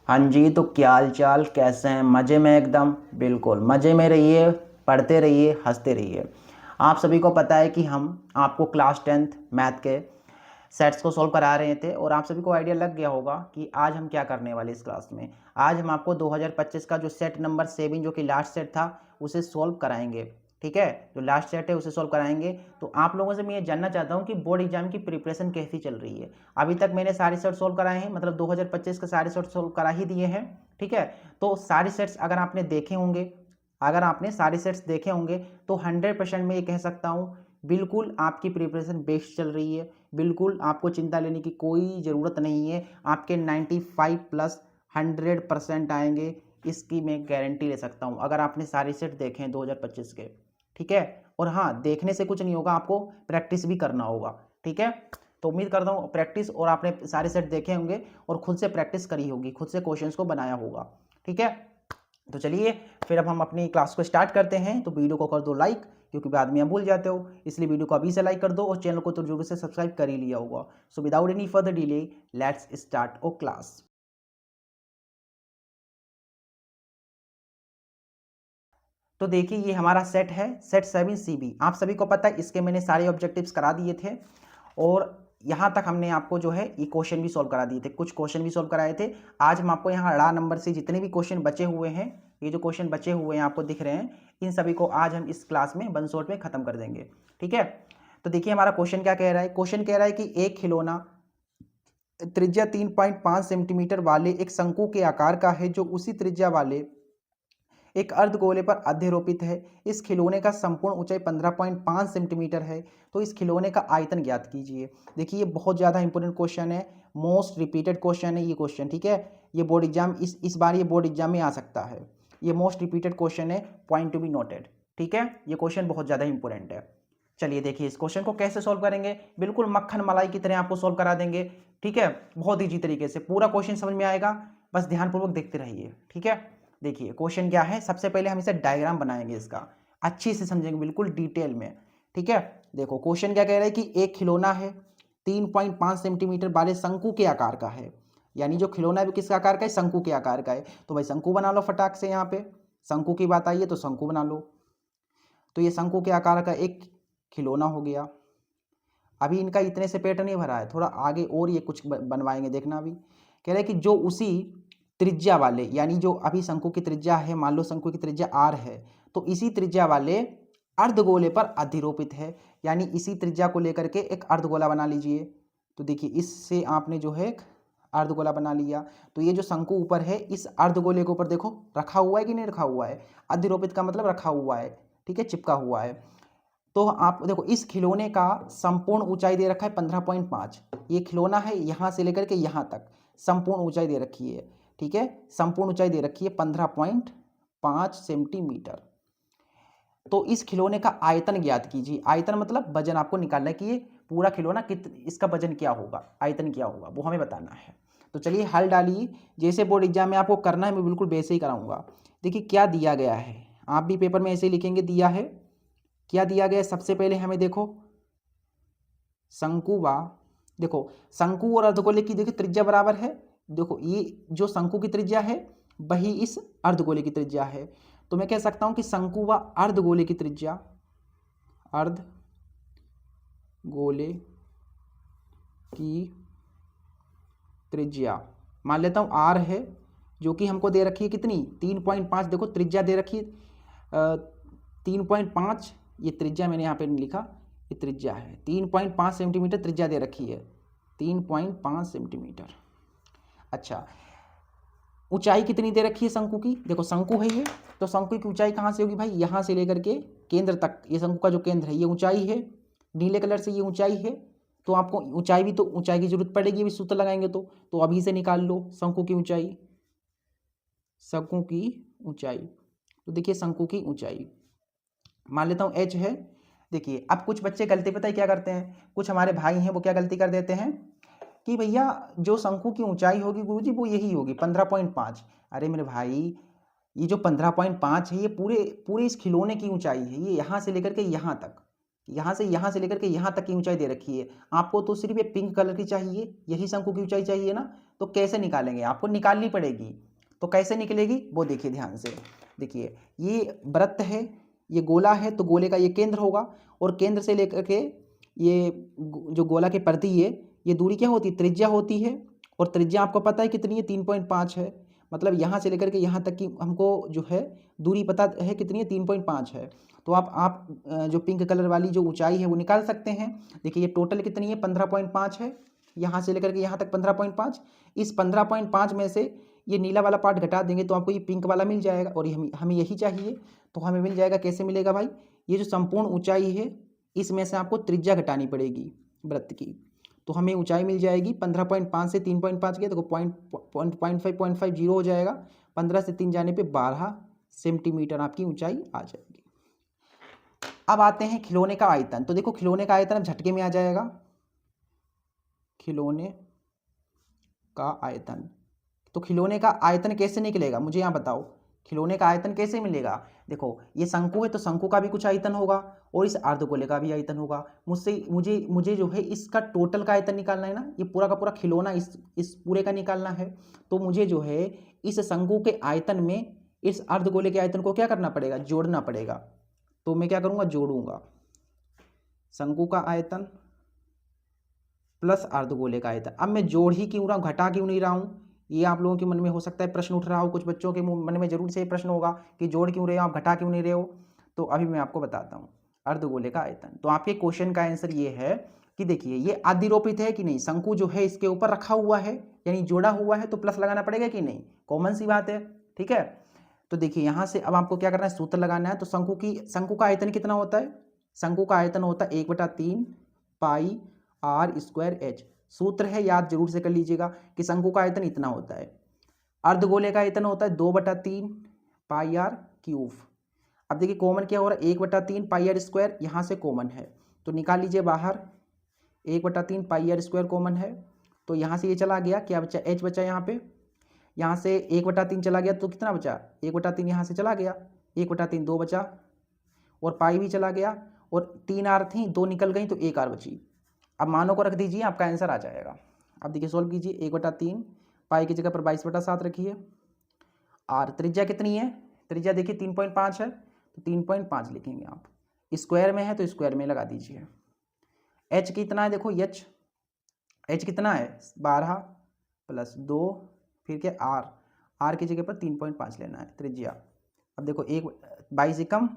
हाँ जी, तो क्या हाल चाल, कैसे हैं? मज़े में एकदम, बिल्कुल मज़े में रहिए, पढ़ते रहिए, हंसते रहिए। आप सभी को पता है कि हम आपको क्लास 10th मैथ के सेट्स को सॉल्व करा रहे थे और आप सभी को आइडिया लग गया होगा कि आज हम क्या करने वाले इस क्लास में। आज हम आपको 2025 का जो सेट नंबर 7 जो कि लास्ट सेट था उसे सॉल्व कराएंगे। ठीक है, जो लास्ट सेट है उसे सॉल्व कराएंगे। तो आप लोगों से मैं ये जानना चाहता हूँ कि बोर्ड एग्जाम की प्रिपरेशन कैसी चल रही है। अभी तक मैंने सारे सेट सॉल्व कराए हैं, मतलब 2025 के सारे सेट सॉल्व करा ही दिए हैं। ठीक है, तो सारे सेट्स अगर आपने देखे होंगे, अगर आपने सारे सेट्स देखे होंगे तो 100% मैं ये कह सकता हूँ बिल्कुल आपकी प्रिपरेशन बेस्ट चल रही है। बिल्कुल आपको चिंता लेने की कोई ज़रूरत नहीं है। आपके 95 प्लस 100% आएंगे, इसकी मैं गारंटी ले सकता हूँ अगर आपने सारे सेट देखे हैं 2025 के। ठीक है, और हाँ, देखने से कुछ नहीं होगा, आपको प्रैक्टिस भी करना होगा। ठीक है, तो उम्मीद करता हूँ प्रैक्टिस और आपने सारे सेट देखे होंगे और खुद से प्रैक्टिस करी होगी, खुद से क्वेश्चंस को बनाया होगा। ठीक है, तो चलिए फिर अब हम अपनी क्लास को स्टार्ट करते हैं। तो वीडियो को कर दो लाइक, क्योंकि बाद में आप भूल जाते हो, इसलिए वीडियो को अभी से लाइक कर दो और चैनल को तो जरूर से सब्सक्राइब कर ही लिया होगा। So without any further delay let's start our class. तो देखिए, ये हमारा सेट है, सेट 7 CB। आप सभी को पता है इसके मैंने सारे ऑब्जेक्टिव्स करा दिए थे और यहाँ तक हमने आपको जो है ये क्वेश्चन भी सॉल्व करा दिए थे, कुछ क्वेश्चन भी सॉल्व कराए थे। आज हम आपको यहाँ रा नंबर से जितने भी क्वेश्चन बचे हुए हैं, ये जो क्वेश्चन बचे हुए हैं आपको दिख रहे हैं, इन सभी को आज हम इस क्लास में वन शॉट में खत्म कर देंगे। ठीक है, तो देखिए हमारा क्वेश्चन क्या कह रहा है। क्वेश्चन कह रहा है कि एक खिलौना त्रिज्या 3.5 सेंटीमीटर वाले एक शंकु के आकार का है जो उसी त्रिज्या वाले एक अर्धगोले पर अध्यारोपित है। इस खिलौने का संपूर्ण ऊंचाई 15.5 सेंटीमीटर है। तो इस खिलौने का आयतन ज्ञात कीजिए। देखिए, ये बहुत ज़्यादा इंपॉर्टेंट क्वेश्चन है, मोस्ट रिपीटेड क्वेश्चन है ये क्वेश्चन। ठीक है, ये बोर्ड एग्जाम इस बार ये बोर्ड एग्जाम में आ सकता है। ये मोस्ट रिपीटेड क्वेश्चन है, पॉइंट टू बी नोटेड। ठीक है, ये क्वेश्चन बहुत ज़्यादा इंपॉर्टेंट है। चलिए देखिए, इस क्वेश्चन को कैसे सॉल्व करेंगे, बिल्कुल मक्खन मलाई की तरह आपको सॉल्व करा देंगे। ठीक है, बहुत ईजी तरीके से पूरा क्वेश्चन समझ में आएगा, बस ध्यानपूर्वक देखते रहिए। ठीक है, देखिए क्वेश्चन क्या है। सबसे पहले हम इसे डायग्राम बनाएंगे, इसका अच्छी से समझेंगे बिल्कुल डिटेल में। ठीक है, देखो क्वेश्चन क्या कह रहा है कि एक खिलौना है 3.5 सेंटीमीटर वाले शंकु के आकार का है। यानी जो खिलौना है वो किस आकार का है, शंकु के आकार का है। तो भाई शंकु बना लो फटाक से, यहाँ पे शंकु की बात आई है तो शंकु बना लो। तो ये शंकु के आकार का एक खिलौना हो गया। अभी इनका इतने से पेट नहीं भरा है, थोड़ा आगे और ये कुछ बनवाएंगे, देखना। अभी कह रहे हैं कि जो उसी त्रिज्या वाले, यानी जो अभी शंकु की त्रिज्या है, मान लो शंकु की त्रिज्या r है, तो इसी त्रिज्या वाले अर्धगोले पर अधिरोपित है। यानी इसी त्रिज्या को लेकर के एक अर्धगोला बना लीजिए। तो देखिए, इससे आपने जो है एक अर्धगोला बना लिया। तो ये जो शंकु ऊपर है, इस अर्धगोले के ऊपर देखो रखा हुआ है कि नहीं रखा हुआ है, अधिरोपित का मतलब रखा हुआ है। ठीक है, चिपका हुआ है। तो आप देखो, इस खिलौने का संपूर्ण ऊंचाई दे रखा है 15.5। ये खिलौना है, यहाँ से लेकर के यहाँ तक संपूर्ण ऊंचाई दे रखी है। ठीक है, संपूर्ण ऊंचाई दे रखी है 15.5 सेंटीमीटर। तो इस खिलौने का आयतन ज्ञात कीजिए। आयतन मतलब वजन आपको निकालना है कि ये पूरा खिलौना इसका वजन क्या होगा, आयतन क्या होगा, वो हमें बताना है। तो चलिए हल डालिए, जैसे बोर्ड एग्जाम में आपको करना है मैं बिल्कुल वैसे ही कराऊंगा। देखिए क्या दिया गया है, आप भी पेपर में ऐसे ही लिखेंगे। दिया है, क्या दिया गया है, सबसे पहले हमें देखो शंकु व, देखो शंकु और अर्धगोले की देखिए त्रिज्या बराबर है। देखो ये जो शंकु की त्रिज्या है वही इस अर्धगोले की त्रिज्या है। तो मैं कह सकता हूं कि शंकु व अर्धगोले की त्रिज्या, अर्धगोले की त्रिज्या मान लेता हूं r है, जो कि हमको दे रखी है कितनी, 3.5। देखो त्रिज्या दे रखी है 3.5। ये त्रिज्या मैंने यहाँ पे नहीं लिखा, ये त्रिज्या है 3.5 सेंटीमीटर त्रिज्या दे रखी है, 3.5 सेंटीमीटर। अच्छा, ऊंचाई कितनी दे रखी है शंकु की, देखो शंकु है ये, तो शंकु की ऊंचाई कहाँ से होगी भाई, यहाँ से लेकर के केंद्र तक, ये शंकु का जो केंद्र है ये ऊंचाई है, नीले कलर से ये ऊंचाई है। तो आपको ऊंचाई भी, तो ऊंचाई की जरूरत पड़ेगी अभी सूत्र लगाएंगे तो अभी से निकाल लो शंकु की ऊंचाई। शंकु की ऊंचाई, तो देखिए शंकु की ऊंचाई मान लेता हूँ h है। देखिए अब कुछ बच्चे गलती पता है क्या करते हैं, कुछ हमारे भाई हैं वो क्या गलती कर देते हैं कि भैया जो शंकु की ऊंचाई होगी गुरुजी वो यही होगी 15.5। अरे मेरे भाई, ये जो 15.5 है ये पूरे पूरे इस खिलौने की ऊंचाई है। ये यहाँ से लेकर के यहाँ तक, यहाँ से लेकर के यहाँ तक की ऊंचाई दे रखी है। आपको तो सिर्फ ये पिंक कलर की चाहिए, यही शंकु की ऊंचाई चाहिए ना। तो कैसे निकालेंगे, आपको निकालनी पड़ेगी। तो कैसे निकलेगी वो देखिए ध्यान से। देखिए ये वृत्त है, ये गोला है, तो गोले का ये केंद्र होगा, और केंद्र से लेकर के ये जो गोला की परिधि है, ये दूरी क्या होती है, त्रिज्या होती है। और त्रिज्या आपको पता है कितनी है, 3.5 है। मतलब यहाँ से लेकर के यहाँ तक की हमको जो है दूरी पता है कितनी है, 3.5 है। तो आप जो पिंक कलर वाली जो ऊंचाई है वो निकाल सकते हैं। देखिए ये टोटल कितनी है, 15.5 है। यहाँ से लेकर के यहाँ तक 15.5। इस 15.5 में से ये नीला वाला पार्ट घटा देंगे तो आपको ये पिंक वाला मिल जाएगा, और ये हमें यही चाहिए। तो हमें मिल जाएगा, कैसे मिलेगा भाई, ये जो संपूर्ण ऊंचाई है इसमें से आपको त्रिज्या घटानी पड़ेगी वृत्त की। तो हमें ऊंचाई मिल जाएगी 15.5 से 3.5 के, तो 0.50 हो जाएगा। 15 से 3 जाने पे 12 सेंटीमीटर आपकी ऊंचाई आ जाएगी। अब आते हैं खिलौने का आयतन। तो देखो खिलौने का आयतन अब झटके में आ जाएगा, खिलौने का आयतन। तो खिलौने का आयतन कैसे निकलेगा, मुझे यहाँ बताओ, खिलौने का आयतन कैसे मिलेगा। देखो ये शंकु है, तो शंकु का भी कुछ आयतन होगा, और इस अर्धगोले का भी आयतन होगा। मुझे मुझे जो है इसका टोटल का आयतन निकालना है ना, ये पूरा का पूरा खिलौना इस पूरे का निकालना है। तो मुझे जो है इस शंकु के आयतन में इस अर्धगोले के आयतन को क्या करना पड़ेगा, जोड़ना पड़ेगा। तो मैं क्या करूँगा, जोड़ूंगा शंकु का आयतन प्लस अर्धगोले का आयतन। अब मैं जोड़ ही क्यों रहा हूँ, घटा क्यों नहीं रहा हूँ, ये आप लोगों के मन में हो सकता है प्रश्न उठ रहा हो, कुछ बच्चों के मन में जरूर से ये प्रश्न होगा कि जोड़ क्यों रहे हो आप, घटा क्यों नहीं रहे हो। तो अभी मैं आपको बताता हूँ अर्धगोले का आयतन। तो आपके क्वेश्चन का आंसर ये है कि देखिए ये अधिरोपित है कि नहीं, शंकु जो है इसके ऊपर रखा हुआ है यानी जोड़ा हुआ है, तो प्लस लगाना पड़ेगा कि नहीं, कॉमन सी बात है, ठीक है। तो देखिए यहाँ से अब आपको क्या करना है, सूत्र लगाना है। तो शंकु का आयतन कितना होता है, शंकु का आयतन होता है 1/3 पाई आर स्क्वायर एच। सूत्र है, याद जरूर से कर लीजिएगा कि शंकु का आयतन इतना होता है। अर्धगोले का आयतन होता है 2/3 पाई आर क्यूब। अब देखिए कॉमन क्या हो रहा है, 1/3 पाई आर स्क्वायर, यहाँ से कॉमन है तो निकाल लीजिए बाहर, 1/3 पाई आर स्क्वायर कॉमन है। तो यहाँ से ये चला गया, क्या बचा, एच बचा यहाँ पे, यहाँ से 1/3 चला गया तो कितना बचा, 1/3 यहाँ से चला गया, 1/3 2 बचा, और पाई भी चला गया, और 3 आर थी, 2 निकल गई तो 1 आर बची। अब मानों को रख दीजिए, आपका आंसर आ जाएगा। अब देखिए सोल्व कीजिए, 1/3 पाई की जगह पर 22/7 रखिए। आर त्रिज्या कितनी है, त्रिज्या देखिए 3.5 है, तो 3.5 लिखेंगे आप। स्क्वायर में है तो स्क्वायर में लगा दीजिए। एच कितना है, देखो एच कितना है, 12 + 2 फिर क्या आर की जगह पर 3.5 लेना है त्रिज्या। अब देखो 22 कम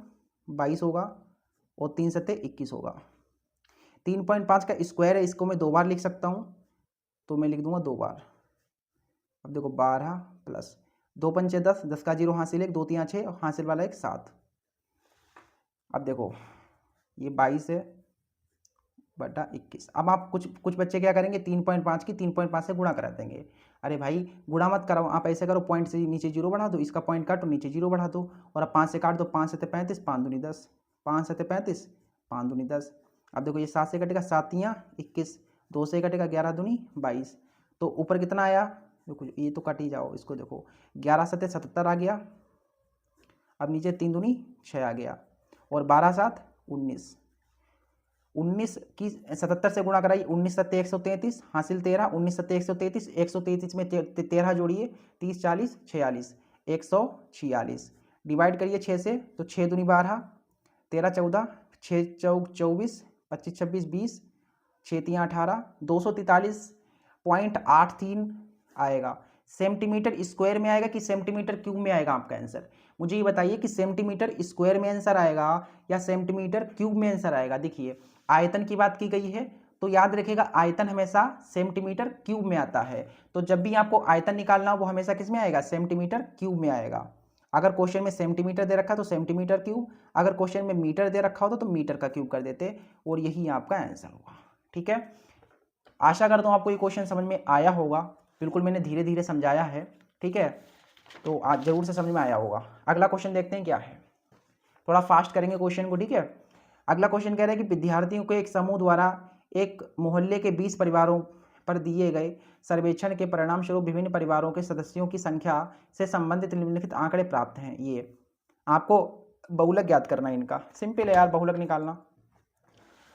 22 होगा, और 3 सत्ते 21 होगा। 3.5 का स्क्वायर है, इसको मैं 2 बार लिख सकता हूँ, तो मैं लिख दूंगा 2 बार। अब देखो 12 + 2 पंचे 10, 10 का 0 हासिल 1, 2 3 6, और हासिल वाला 1 7। अब देखो ये 22 है बटा 21। अब आप कुछ बच्चे क्या करेंगे, 3.5 की 3.5 से गुणा करा देंगे। अरे भाई गुणा मत कराओ, आप ऐसे करो, पॉइंट से नीचे 0 बढ़ा दो, इसका पॉइंट काटो, नीचे 0 बढ़ा दो, और अब 5 से काट दो, 5 7 35, 5 दूनी 10, 5 7 35, 5 दूनी 10। अब देखो ये 7 से कटेगा 7 × 21, 2 से कटेगा 11 दूनी 22। तो ऊपर कितना आया, देखो ये तो कट ही जाओ, इसको देखो 11 7 77 आ गया। अब नीचे 3 दूनी 6 आ गया, और 12 7 19। 19 की 77 से गुणा कराइए, 19 7 133 हासिल 13, 19 7 133, 133 में 13 जोड़िए, 30 40 46, 146 डिवाइड करिए 6 से, तो 6 दूनी 12, 13 14, 6 चौक 24, 25 26 20, 6 3 18, 243.83 आएगा। सेंटीमीटर स्क्वायर में आएगा कि सेंटीमीटर क्यूब में आएगा आपका आंसर, मुझे ये बताइए कि सेंटीमीटर स्क्वायर में आंसर आएगा या सेंटीमीटर क्यूब में आंसर आएगा। देखिए आयतन की बात की गई है, तो याद रखिएगा आयतन हमेशा सेंटीमीटर क्यूब में आता है। तो जब भी आपको आयतन निकालना हो वो हमेशा किस में आएगा, सेंटीमीटर क्यूब में आएगा। अगर क्वेश्चन में सेंटीमीटर दे रखा तो सेंटीमीटर क्यूब, अगर क्वेश्चन में मीटर दे रखा होता तो मीटर का क्यूब कर देते, और यही आपका आंसर होगा। ठीक है, आशा करता हूँ आपको ये क्वेश्चन समझ में आया होगा। बिल्कुल मैंने धीरे धीरे समझाया है, ठीक है, तो आज जरूर से समझ में आया होगा। अगला क्वेश्चन देखते हैं क्या है, थोड़ा फास्ट करेंगे क्वेश्चन को, ठीक है। अगला क्वेश्चन कह रहा है कि विद्यार्थियों को एक समूह द्वारा एक मोहल्ले के 20 परिवारों पर दिए गए सर्वेक्षण के परिणाम स्वरूप विभिन्न परिवारों के सदस्यों की संख्या से संबंधित निम्नलिखित आंकड़े प्राप्त हैं। ये आपको बहुलक ज्ञात करना है, इनका सिंपल है यार, बहुलक निकालना,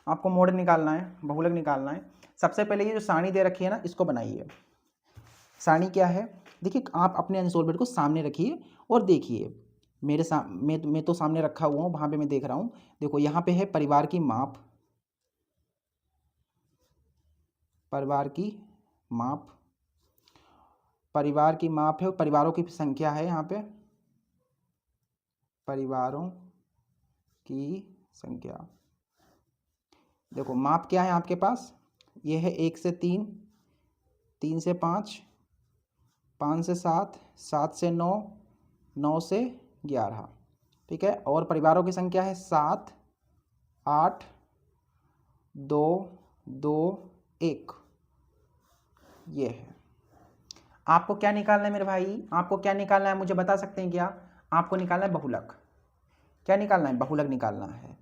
आपको मोड निकालना है, बहुलक निकालना है। सबसे पहले ये जो सारणी दे रखी है ना, इसको बनाइए। सारणी क्या है, देखिए आप अपने अनसोल्वेड को सामने रखिए और देखिए, मैं तो सामने रखा हुआ हूँ, वहाँ पे मैं देख रहा हूँ। देखो यहाँ पे है परिवार की माप, परिवार की माप, परिवार की माप है, परिवारों की संख्या है यहाँ पे, परिवारों की संख्या। देखो माप क्या है आपके पास, ये है 1 से 3, 3 से 5, 5 से 7, 7 से 9, 9 से 11, ठीक है। और परिवारों की संख्या है 7, 8, 2, 2, 1, ये है। आपको क्या निकालना है मेरे भाई, आपको क्या निकालना है मुझे बता सकते हैं क्या? आपको निकालना है बहुलक। क्या निकालना है? बहुलक निकालना है।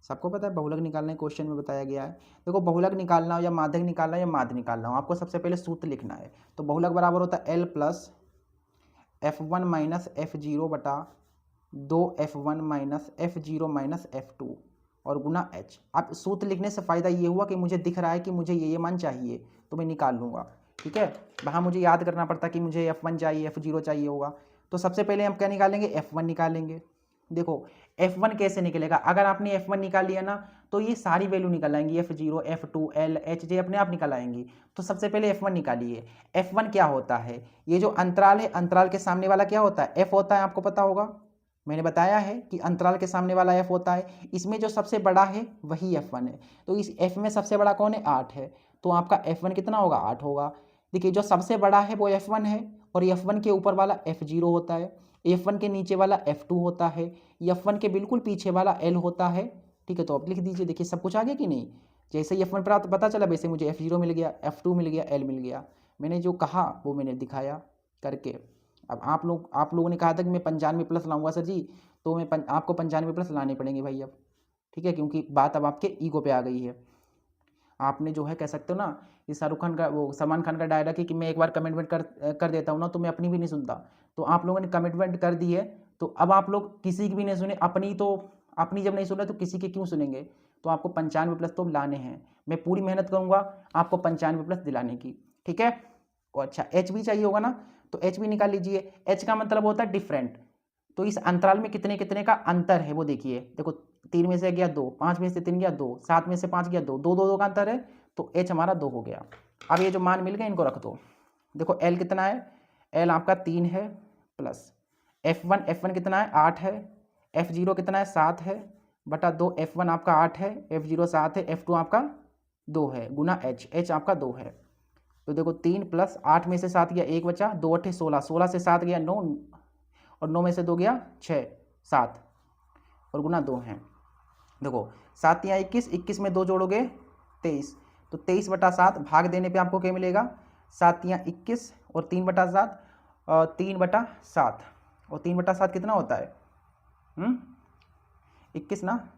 सबको पता है बहुलक निकालना है, क्वेश्चन में बताया गया है। देखो बहुलक निकालना हो या माध्यक निकालना हो या माध्य निकालना हो, आपको सबसे पहले सूत्र लिखना है। तो बहुलक बराबर होता है L plus F1 minus F0 बटा 2F1 minus F0 minus F2 और गुना H। अब सूत्र लिखने से फ़ायदा ये हुआ कि मुझे दिख रहा है कि मुझे ये मान चाहिए तो मैं निकाल लूँगा, ठीक है। वहाँ मुझे याद करना पड़ता कि मुझे F1 चाहिए, F0 चाहिए होगा। तो सबसे पहले हम क्या निकालेंगे? F1 निकालेंगे। देखो F1 कैसे निकलेगा, अगर आपने F1 निकाल लिया ना तो ये सारी वैल्यू निकल आएंगी, F0, F2, L, H, J अपने आप निकल आएंगी। तो सबसे पहले F1 निकालिए। F1 क्या होता है? ये जो अंतराल है, अंतराल के सामने वाला क्या होता है? F होता है, आपको पता होगा, मैंने बताया है कि अंतराल के सामने वाला F होता है। इसमें जो सबसे बड़ा है वही F1 है। तो इस F में सबसे बड़ा कौन है? 8 है। तो आपका F1 कितना होगा? 8 होगा। देखिए जो सबसे बड़ा है वो F1 है और F1 के ऊपर वाला F0 होता है, F1 के नीचे वाला F2 होता है, F1 के बिल्कुल पीछे वाला L होता है, ठीक है। तो अब लिख दीजिए, देखिए सब कुछ आ गया कि नहीं? जैसे ही F1 प्राप्त पता चला वैसे मुझे F0 मिल गया, F2 मिल गया, L मिल गया। मैंने जो कहा वो मैंने दिखाया करके। अब आप लोगों ने कहा था कि मैं 95 प्लस लाऊंगा सर जी, तो मैं आपको 95 प्लस लाने पड़ेंगे भाई अब, ठीक है, क्योंकि बात अब आपके ईगो पे आ गई है। आपने जो है कह सकते हो ना, ये शाहरुख खान का, वो सलमान खान का डायलॉग है कि मैं एक बार कमिटमेंट कर देता हूँ ना तो मैं अपनी भी नहीं सुनता। तो आप लोगों ने कमिटमेंट कर दी है, तो अब आप लोग किसी की भी नहीं सुने, अपनी जब नहीं सुन रहे तो किसी के क्यों सुनेंगे? तो आपको 95 प्लस तो लाने हैं। मैं पूरी मेहनत करूँगा आपको 95 प्लस दिलाने की, ठीक है। और अच्छा एच भी चाहिए होगा ना, तो एच भी निकाल लीजिए। एच का मतलब होता है डिफरेंट। तो इस अंतराल में कितने कितने का अंतर है वो देखिए। देखो 3 में से गया 2, 5 में से 3 गया 2, 7 में से 5 गया 2, 2 2 2 का अंतर है, तो एच हमारा 2 हो गया। अब ये जो मान मिल गए इनको रख दो। देखो एल कितना है? एल आपका 3 है प्लस F1 कितना है? 8 है। F0 कितना है? 7 है बटा 2, F1 आपका 8 है, F0 7 है, F2 आपका 2 है, गुना H आपका 2 है। तो देखो 3 प्लस 8 में से 7 गया 1 बचा, 2 अट्ठे 16, 16 से 7 गया 9 और 9 में से 2 गया 6, 7 और गुना 2 हैं। देखो 7 या 21, 21 में 2 जोड़ोगे 23, तो 23 बटा 7 भाग देने पे आपको क्या मिलेगा? 7 या 21 और 3 बटा 7, 3 बटा 7 और 3 बटा 7 कितना होता है? 21 ना,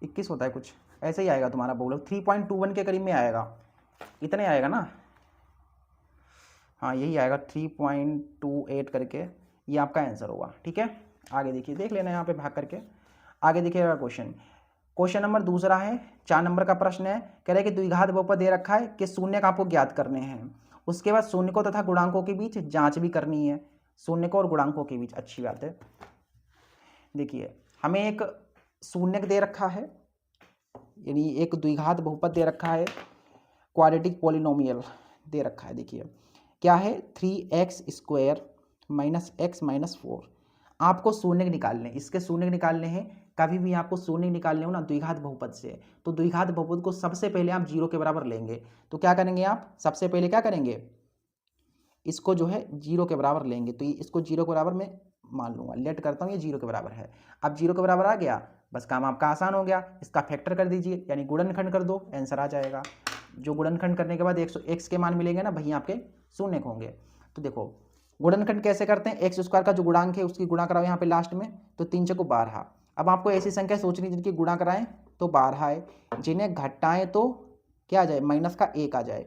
21 होता है कुछ ऐसे ही आएगा तुम्हारा बहुलक, 3.21 के करीब में आएगा, इतने आएगा ना, हाँ यही आएगा 3.28 करके, ये आपका आंसर होगा, ठीक है। आगे देखिए, देख लेना यहाँ पे भाग करके। आगे देखिएगा क्वेश्चन नंबर दूसरा है, 4 नंबर का प्रश्न है। कह रहे हैं कि द्विघात बहुपद दे रखा है कि शून्य का आपको ज्ञात करने हैं, उसके बाद शून्यकों तथा गुणांकों के बीच जांच भी करनी है। शून्यकों और गुणांकों के बीच, अच्छी बात है। देखिए हमें एक शून्यक दे रखा है, यानी एक द्विघात बहुपद दे रखा है, क्वाड्रेटिक पॉलिनोमियल दे रखा है। देखिए क्या है? 3x² minus x minus 4। आपको शून्य निकालने, इसके शून्य निकालने हैं। कभी भी आपको शून्य निकालने हो ना द्विघात बहुपद से, तो द्विघात बहुपद को सबसे पहले आप 0 के बराबर लेंगे। तो क्या करेंगे आप? सबसे पहले क्या करेंगे? इसको जो है 0 के बराबर लेंगे। तो इसको 0 के बराबर मैं मान लूँगा, लेट करता हूँ, ये 0 के बराबर है। अब 0 के बराबर आ गया, बस काम आपका आसान हो गया। इसका फैक्टर कर दीजिए, यानी गुणनखंड कर दो, आंसर आ जाएगा। जो गुणनखंड करने के बाद x के मान मिलेंगे ना वही आपके शून्य होंगे। तो देखो गुणनखंड कैसे करते हैं? x² का जो गुणांक है उसकी गुणा कराओ यहाँ पे लास्ट में, तो 3 चौको 12। अब आपको ऐसी संख्या सोचनी जिनकी गुणा कराएं तो 12 है, जिन्हें घटाएं तो क्या आ जाए? माइनस का 1 आ जाए।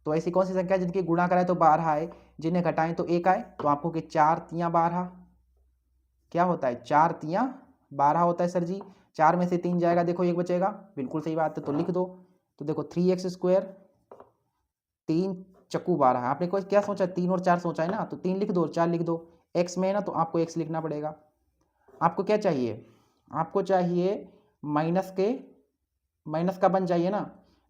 तो ऐसी कौन सी संख्या जिनकी गुणा कराएं तो 12 आए, जिन्हें घटाएं तो 1 आए? तो आपको कि 4 तियाँ 12 क्या होता है? 4 तियाँ 12 होता है सर जी। 4 में से 3 जाएगा, देखो 1 बचेगा, बिल्कुल सही बात है, तो लिख दो। तो देखो 3x², 3 चक्कू 12 है। आपने कोई क्या सोचा, 3 और 4 सोचा है ना, तो 3 लिख दो और 4 लिख दो। एक्स में है ना, तो आपको एक्स लिखना पड़ेगा। आपको क्या चाहिए, आपको चाहिए माइनस का 1 चाहिए ना,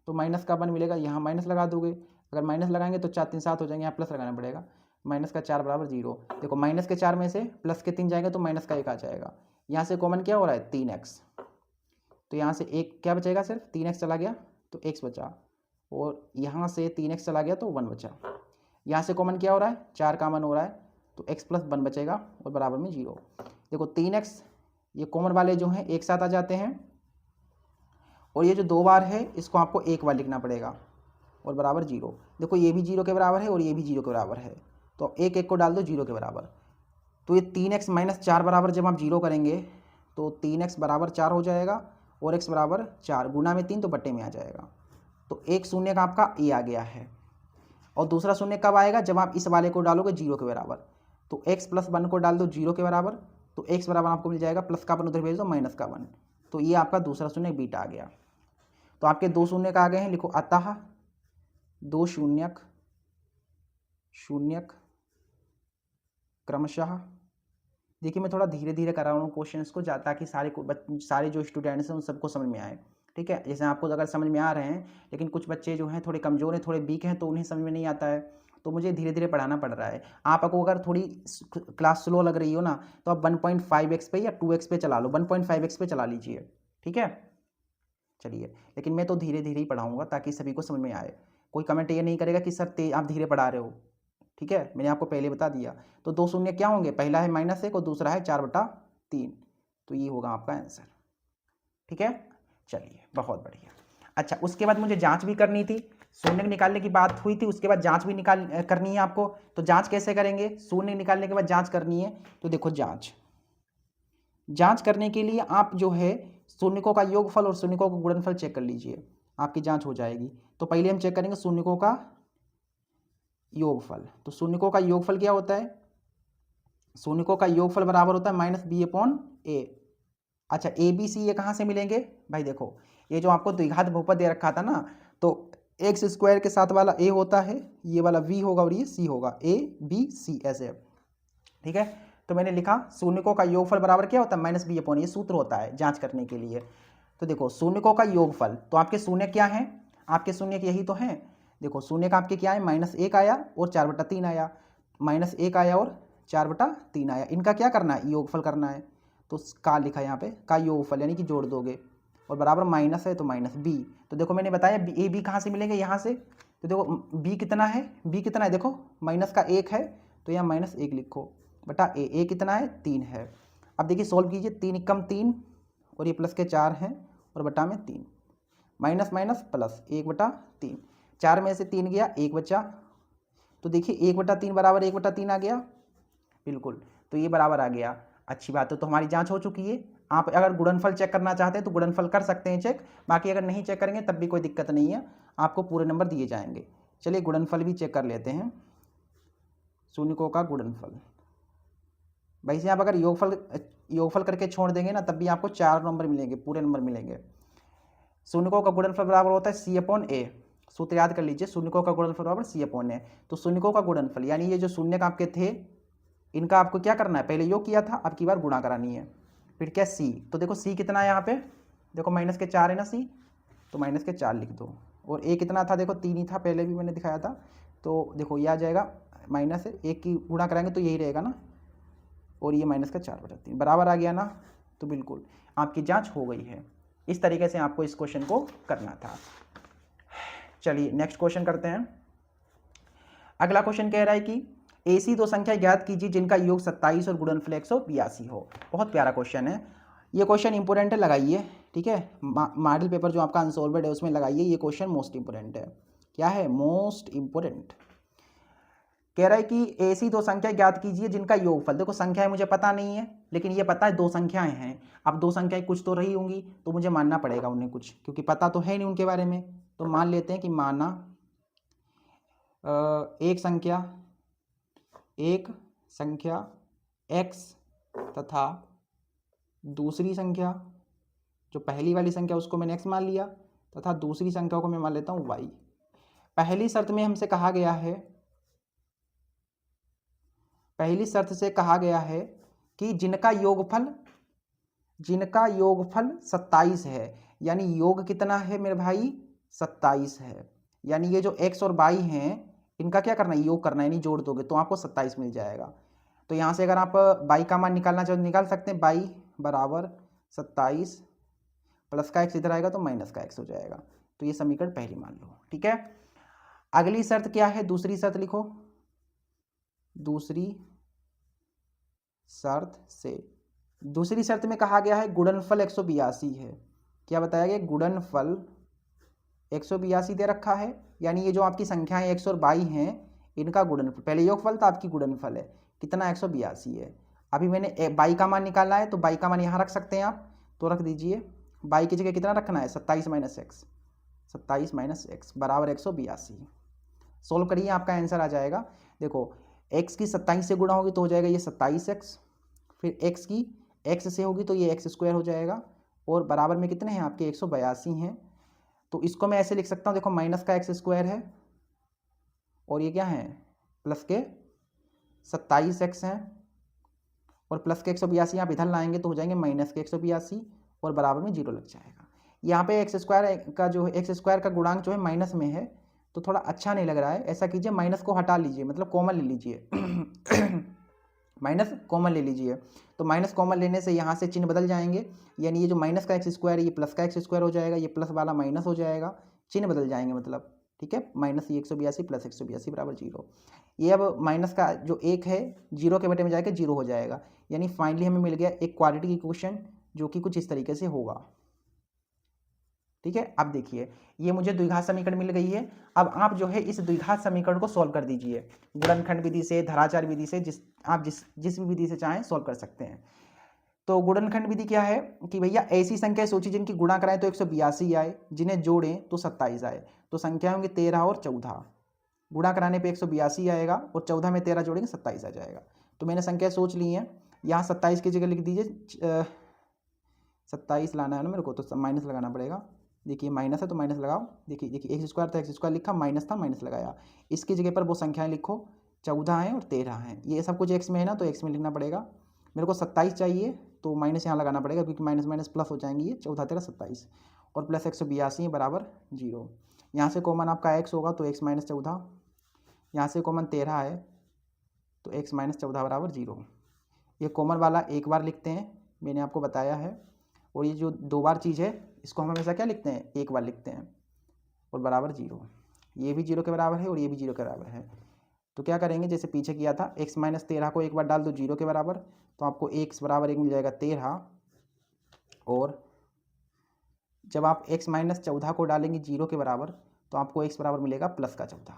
तो माइनस का 1 मिलेगा, यहाँ माइनस लगा दोगे। अगर माइनस लगाएंगे तो 4 3 7 हो जाएंगे, यहाँ प्लस लगाना पड़ेगा। माइनस का 4 बराबर 0। देखो माइनस के 4 में से प्लस के 3 जाएंगे तो माइनस का 1 आ जाएगा। यहाँ से कॉमन क्या हो रहा है, 3x, तो यहाँ से एक क्या बचेगा, सिर्फ 3x चला गया तो x बचा, और यहाँ से 3x चला गया तो 1 बचा। यहाँ से कॉमन क्या हो रहा है, 4 कॉमन हो रहा है, तो x प्लस 1 बचेगा और बराबर में 0। देखो 3x ये कॉमन वाले जो हैं एक साथ आ जाते हैं, और ये जो 2 बार है इसको आपको एक बार लिखना पड़ेगा और बराबर 0। देखो ये भी 0 के बराबर है और ये भी 0 के बराबर है, तो एक एक को डाल दो 0 के बराबर। तो ये 3x माइनस 4 बराबर जब आप 0 करेंगे तो 3x बराबर 4 हो जाएगा, और x बराबर 4 गुना में 3 तो बट्टे में आ जाएगा। तो एक शून्य का आपका ए आ गया है। और दूसरा शून्य कब आएगा, जब आप इस वाले को डालोगे 0 के बराबर। तो x प्लस 1 को डाल दो 0 के बराबर, तो x बराबर आपको मिल जाएगा प्लस का 1 उधर भेज दो माइनस का 1, तो ये आपका दूसरा शून्य बीटा आ गया। तो आपके 2 शून्य का आ गए हैं, लिखो अतः 2 शून्यक शून्यक क्रमशः। देखिए मैं थोड़ा धीरे धीरे कर रहा हूँ क्वेश्चंस को, ताकि सारे जो स्टूडेंट्स हैं उन सबको समझ में आए। ठीक है, जैसे आपको अगर समझ में आ रहे हैं, लेकिन कुछ बच्चे जो हैं थोड़े कमज़ोर हैं, थोड़े वीक हैं, तो उन्हें समझ में नहीं आता है, तो मुझे धीरे धीरे पढ़ाना पड़ रहा है। आपको अगर थोड़ी क्लास स्लो लग रही हो ना, तो आप 1.5x पे या 2x पे चला लो, 1.5x पे चला लीजिए। ठीक है, चलिए, लेकिन मैं तो धीरे धीरे ही पढ़ाऊँगा ताकि सभी को समझ में आए। कोई कमेंट ये नहीं करेगा कि सर आप धीरे पढ़ा रहे हो। ठीक है, मैंने आपको पहले बता दिया। तो 2 शून्य क्या होंगे, पहला है -1 और दूसरा है 4/3, तो ये होगा आपका आंसर। ठीक है, चलिए बहुत बढ़िया। अच्छा, उसके बाद मुझे जांच भी करनी थी, शून्य निकालने की बात हुई थी, उसके बाद जांच भी करनी है आपको। तो जांच कैसे करेंगे, शून्य निकालने के बाद जांच करनी है। तो देखो जांच करने के लिए आप जो है शून्यकों का योगफल और शून्यकों का गुणनफल चेक कर लीजिए, आपकी जांच हो जाएगी। तो पहले हम चेक करेंगे शून्यकों का योगफल। तो शून्यकों का योगफल क्या होता है, शून्यकों का योगफल बराबर होता है -b/a। अच्छा, ए बी सी ये कहाँ से मिलेंगे भाई, देखो ये जो आपको द्विघात बहुपद दे रखा था ना, तो एक्स स्क्वायर के साथ वाला a होता है, ये वाला v होगा और ये c होगा, a b c ऐसे। ठीक है, तो मैंने लिखा शून्यकों का योगफल बराबर क्या होता है, -b/, ये सूत्र होता है जांच करने के लिए। तो देखो शून्यकों का योगफल, तो आपके शून्य क्या हैं, आपके शून्य यही तो हैं। देखो शून्य का आपके क्या है, -1 आया और 4/3 आया, -1 आया और 4/3 आया, इनका क्या करना है, योगफल करना है। तो का लिखा यहाँ पे का योगफल, यानी कि जोड़ दोगे, और बराबर माइनस है तो -b। तो देखो मैंने बताया ए बी कहाँ से मिलेंगे, यहाँ से। तो देखो b कितना है, देखो माइनस का 1 है, तो यहाँ -1 लिखो बटा ए कितना है, 3 है। अब देखिए सॉल्व कीजिए, 3 एकम 3 और ये प्लस के 4 हैं और बटा में 3, माइनस माइनस प्लस 1/3, 4 में से 3 गया 1 बचा। तो देखिए 1/3 बराबर 1/3 आ गया, बिल्कुल, तो ये बराबर आ गया। अच्छी बात है, तो हमारी जांच हो चुकी है। आप अगर गुणनफल चेक करना चाहते हैं तो गुणनफल कर सकते हैं चेक, बाकी अगर नहीं चेक करेंगे तब भी कोई दिक्कत नहीं है, आपको पूरे नंबर दिए जाएंगे। चलिए गुणनफल भी चेक कर लेते हैं, शून्यकों का गुणनफल। भाई से आप अगर योगफल करके छोड़ देंगे ना, तब भी आपको 4 नंबर मिलेंगे, पूरे नंबर मिलेंगे। शून्यकों का गुणनफल बराबर होता है c/a, सूत्र याद कर लीजिए, शून्यकों का गुणनफल बराबर c/a। तो शून्यकों का गुणनफल यानी ये जो शून्य आपके थे, इनका आपको क्या करना है, पहले योग किया था, अब की बार गुणा करानी है। फिर क्या c, तो देखो c कितना है यहाँ पे, देखो -4 है ना c, तो -4 लिख दो। और a कितना था, देखो 3 ही था, पहले भी मैंने दिखाया था। तो देखो ये आ जाएगा -1 की गुणा कराएंगे तो यही रहेगा ना, और ये -4/3 बराबर आ गया ना। तो बिल्कुल आपकी जांच हो गई है। इस तरीके से आपको इस क्वेश्चन को करना था। चलिए नेक्स्ट क्वेश्चन करते हैं। अगला क्वेश्चन कह रहा है कि ऐसी 2 संख्या ज्ञात कीजिए जिनका योग 27 और गुणनफल 182 हो। बहुत प्यारा क्वेश्चन है, ये क्वेश्चन इंपोर्टेंट है, लगाइए। ठीक है, मॉडल पेपर जो आपका अनसॉल्वड है उसमें लगाइए, ये क्वेश्चन मोस्ट इंपोर्टेंट है। क्या है, मोस्ट इंपोर्टेंट। कह रहा है कि ऐसी 2 संख्या ज्ञात कीजिए जिनका योगफल, देखो संख्याएं मुझे पता नहीं है, लेकिन ये पता है 2 संख्याएं हैं। अब 2 संख्याएं कुछ तो रही होंगी, तो मुझे मानना पड़ेगा उन्हें कुछ, क्योंकि पता तो है नहीं उनके बारे में। तो मान लेते हैं कि माना एक संख्या x तथा दूसरी संख्या, जो पहली वाली संख्या उसको मैंने x मान लिया, तथा दूसरी संख्या को मैं मान लेता हूँ y। पहली शर्त में हमसे कहा गया है, पहली शर्त से कहा गया है कि जिनका योगफल 27 है, यानी योग कितना है मेरे भाई 27 है, यानी ये जो x और y हैं इनका क्या करना है, योग करना है, यानी जोड़ दोगे तो आपको 27 मिल जाएगा। तो यहाँ से अगर आप y का मान निकालना चाहो निकाल सकते हैं, y बराबर 27 प्लस का x इधर आएगा तो माइनस का x हो जाएगा। तो ये समीकरण पहली मान लो, ठीक है। अगली शर्त क्या है, दूसरी शर्त लिखो। दूसरी शर्त में कहा गया है गुणनफल 182 है। क्या बताया गया, गुणनफल 182 दे रखा है, यानी ये जो आपकी संख्याएं x और y हैं इनका गुणनफल, पहले योगफल था आपकी गुणनफल है, कितना 182 है। अभी मैंने y का मान निकालना है तो y का मान यहाँ रख सकते हैं आप, तो रख दीजिए। y की जगह कितना रखना है, 27 माइनस एक्स बराबर 182। सोल्व करिए, आपका आंसर आ जाएगा। देखो x की 27 से गुणा होगी तो हो जाएगा ये 27x, फिर x की x से होगी तो ये x स्क्वायर हो जाएगा, और बराबर में कितने हैं आपके 182 हैं। तो इसको मैं ऐसे लिख सकता हूँ, देखो माइनस का x स्क्वायर है और ये क्या है प्लस के 27x हैं, और प्लस के 182 आप इधर लाएंगे तो हो जाएंगे माइनस के 182 और बराबर में 0 लग जाएगा। यहाँ पे एक्स स्क्वायर का गुणांक जो है माइनस में है तो थोड़ा अच्छा नहीं लग रहा है। ऐसा कीजिए माइनस को हटा लीजिए, मतलब कॉमन ले लीजिए माइनस कॉमन ले लीजिए। तो माइनस कॉमन लेने से यहाँ से चिन्ह बदल जाएंगे, यानी ये जो माइनस का एक्स स्क्वायर ये प्लस का एक्स स्क्वायर हो जाएगा, ये प्लस वाला माइनस हो जाएगा, चिन्ह बदल जाएंगे मतलब, ठीक है। माइनस ये 182 प्लस 182 बराबर 0। ये अब माइनस का जो 1 है 0 के बटे में जाकर 0 हो जाएगा, यानी फाइनली हमें मिल गया एक क्वाड्रेटिक इक्वेशन जो कि कुछ इस तरीके से होगा, ठीक है। अब देखिए ये मुझे द्विघात समीकरण मिल गई है। अब आप जो है इस द्विघात समीकरण को सॉल्व कर दीजिए, गुणनखंड विधि से, धराचार विधि से, जिस भी विधि से चाहें सॉल्व कर सकते हैं। तो गुणनखंड विधि क्या है कि भैया ऐसी संख्या सोची जिनकी गुणा कराएं तो 182 आए, जिन्हें जोड़ें तो 27 आए। तो संख्या होंगी 13 और 14, गुणा कराने पे 182 आएगा और 14 में 13 जोड़ेंगे 27 आ जाएगा। तो मैंने संख्या सोच ली है, यहाँ 27 की जगह लिख दीजिए 27 लाना है ना मेरे को, तो माइनस लगाना पड़ेगा। देखिए माइनस है तो माइनस लगाओ, देखिए एक्स स्क्वायर था एक्स स्क्वायर लिखा, माइनस था माइनस लगाया। इसकी जगह पर वो संख्याएं लिखो 14 हैं और 13 हैं, ये सब कुछ एक्स में है ना तो एक्स में लिखना पड़ेगा। मेरे को 27 चाहिए तो माइनस यहाँ लगाना पड़ेगा, क्योंकि माइनस माइनस प्लस हो जाएंगी, ये 14 13 27 और प्लस 182 बराबर 0। यहाँ से कॉमन आपका एक्स होगा तो एक्स माइनस 14, यहाँ से कॉमन 13 है तो एक्स माइनस 14 बराबर 0। ये कॉमन वाला एक बार लिखते हैं, मैंने आपको बताया है, और ये जो 2 बार चीज़ है इसको हम हमेशा क्या लिखते हैं, एक बार लिखते हैं, और बराबर 0। ये भी 0 के बराबर है और ये भी 0 के बराबर है। तो क्या करेंगे जैसे पीछे किया था, x माइनस 13 को एक बार डाल दो 0 के बराबर, तो आपको x बराबर 1 मिल जाएगा 13, और जब आप x माइनस 14 को डालेंगे 0 के बराबर तो आपको x बराबर मिलेगा प्लस का 14।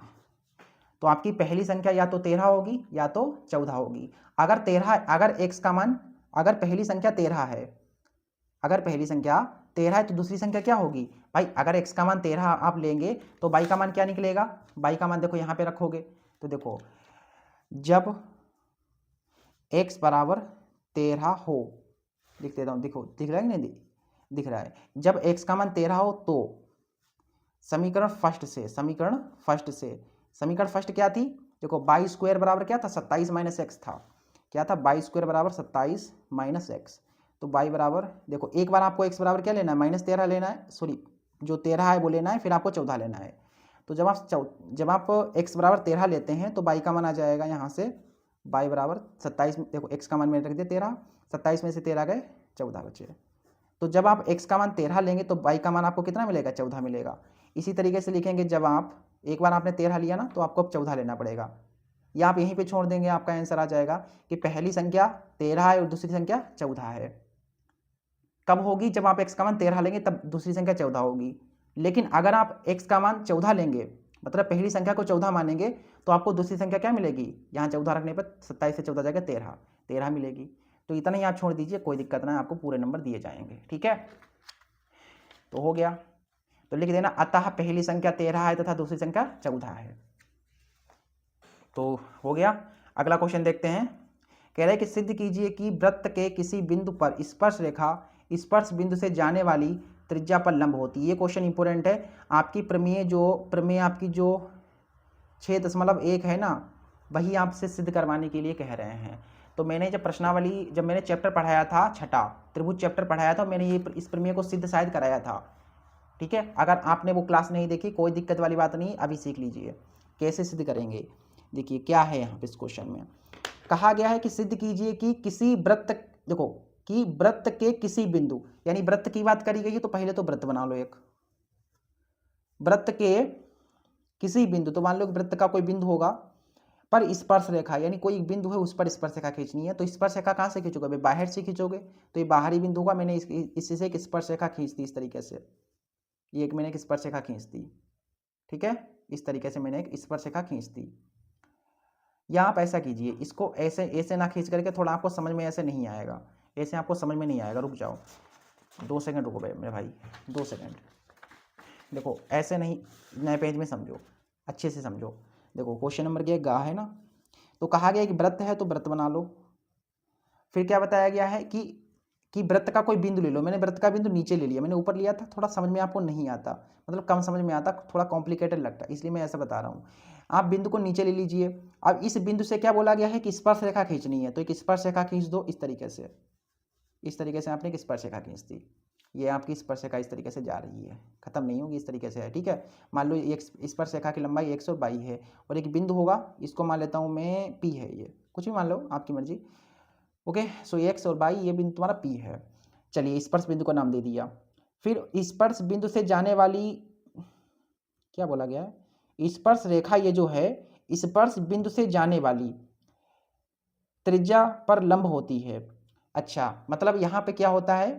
तो आपकी पहली संख्या या तो 13 होगी या तो 14 होगी। अगर x का मान, अगर पहली संख्या 13 है, अगर पहली संख्या 13 है तो दूसरी संख्या क्या होगी भाई, अगर x का मान 13 आप लेंगे तो y का मान क्या निकलेगा, y का मान देखो यहाँ पे रखोगे तो देखो जब x बराबर 13 हो, लिख देता हूँ, देखो दिख रहा है कि नहीं दिख रहा है, जब x का मान 13 हो तो समीकरण फर्स्ट क्या थी, देखो y स्क्वायर बराबर क्या था 27 माइनस एक्स था, क्या था y स्क्वायर बराबर 27 माइनस एक्स। तो y बराबर देखो एक बार आपको x बराबर क्या लेना है, माइनस 13 लेना है, सॉरी जो 13 है वो लेना है, फिर आपको 14 लेना है। तो जब आप x बराबर 13 लेते हैं तो y का मान आ जाएगा यहाँ से y बराबर 27, देखो x का मान मैंने रख दिया 13, 27 में से 13 गए 14 बचे। तो जब आप x का मान 13 लेंगे तो y का मान आपको कितना मिलेगा, 14 मिलेगा। इसी तरीके से लिखेंगे, जब आप एक बार आपने 13 लिया ना तो आपको अब 14 लेना पड़ेगा, या आप यहीं पे छोड़ देंगे, आपका आंसर आ जाएगा कि पहली संख्या 13 है और दूसरी संख्या 14 है। कब होगी, जब आप x का मान 13 लेंगे तब दूसरी संख्या 14 होगी। लेकिन अगर आप x का मान 14 लेंगे, मतलब पहली संख्या को 14 मानेंगे, तो आपको दूसरी संख्या क्या मिलेगी, यहाँ 14 रखने पर 27 से 14 जाएगा 13 मिलेगी। तो इतना ही आप छोड़ दीजिए, कोई दिक्कत ना है, आपको पूरे नंबर दिए जाएंगे, ठीक है। तो हो गया, तो लिख देना अतः पहली संख्या 13 है तथा दूसरी संख्या 14 है। तो हो गया। अगला क्वेश्चन देखते हैं, कह रहे हैं कि सिद्ध कीजिए कि वृत्त के किसी बिंदु पर स्पर्श रेखा स्पर्श बिंदु से जाने वाली त्रिज्या पर लंब होती है। ये क्वेश्चन इंपॉर्टेंट है। आपकी प्रमेय आपकी जो 6.1 है ना, वही आपसे सिद्ध करवाने के लिए कह रहे हैं। तो मैंने जब मैंने चैप्टर पढ़ाया था, छठा त्रिभुज चैप्टर पढ़ाया था, मैंने ये इस प्रमेय को सिद्ध शायद कराया था। ठीक है, अगर आपने वो क्लास नहीं देखी कोई दिक्कत वाली बात नहीं, अभी सीख लीजिए कैसे सिद्ध करेंगे। देखिए क्या है यहाँ पे इस क्वेश्चन में कहा गया है कि सिद्ध कीजिए कि किसी वृत्त, देखो कि वृत्त के किसी बिंदु, यानी वृत्त की बात करी गई है तो पहले तो वृत्त बना लो एक। वृत्त के किसी बिंदु, तो मान लो वृत्त का कोई बिंदु होगा पर स्पर्श रेखा, यानी कोई बिंदु है उस पर स्पर्श रेखा खींचनी है। तो स्पर्श रेखा कहाँ से खींचोगे, बाहर से खींचोगे, तो ये बाहरी बिंदु होगा। मैंने इससे से एक स्पर्श रेखा खींच दी इस तरीके से, ये एक मैंने एक स्पर्श रेखा खींच दी। ठीक है, इस तरीके से मैंने एक स्पर्श रेखा खींच दी। या आप ऐसा कीजिए, इसको ऐसे ऐसे ना खींच करके, थोड़ा आपको समझ में ऐसे नहीं आएगा, ऐसे आपको समझ में नहीं आएगा। रुक जाओ 2 सेकंड, रुको मेरे भाई 2 सेकंड। देखो ऐसे नहीं, नए पेज में समझो, अच्छे से समझो। देखो क्वेश्चन नंबर क्या गा है ना, तो कहा गया कि वृत्त है तो वृत्त बना लो। फिर क्या बताया गया है कि वृत्त का कोई बिंदु ले लो। मैंने वृत्त का बिंदु नीचे ले लिया, मैंने ऊपर लिया था, थोड़ा समझ में आपको नहीं आता, मतलब कम समझ में आता, थोड़ा कॉम्प्लिकेटेड लगता है, इसलिए मैं ऐसा बता रहा हूँ। आप बिंदु को नीचे ले लीजिए। अब इस बिंदु से क्या बोला गया है कि स्पर्श रेखा खींचनी है, तो एक स्पर्श रेखा खींच दो इस तरीके से। इस तरीके से आपने एक स्पर्श रेखा खींच दी, ये आपकी स्पर्श रेखा इस तरीके से जा रही है, खत्म नहीं होगी, इस तरीके से है। ठीक है, मान लो एक स्पर्श रेखा की लंबाई 122 है और एक बिंदु होगा, इसको मान लेता हूँ मैं P है, ये कुछ भी मान लो आपकी मर्जी। ओके, सो x और y, ये बिंदु तुम्हारा P है। चलिए स्पर्श बिंदु का नाम दे दिया। फिर स्पर्श बिंदु से जाने वाली, क्या बोला गया है, स्पर्श रेखा ये जो है स्पर्श बिंदु से जाने वाली त्रिज्या पर लंब होती है। अच्छा, मतलब यहाँ पे क्या होता है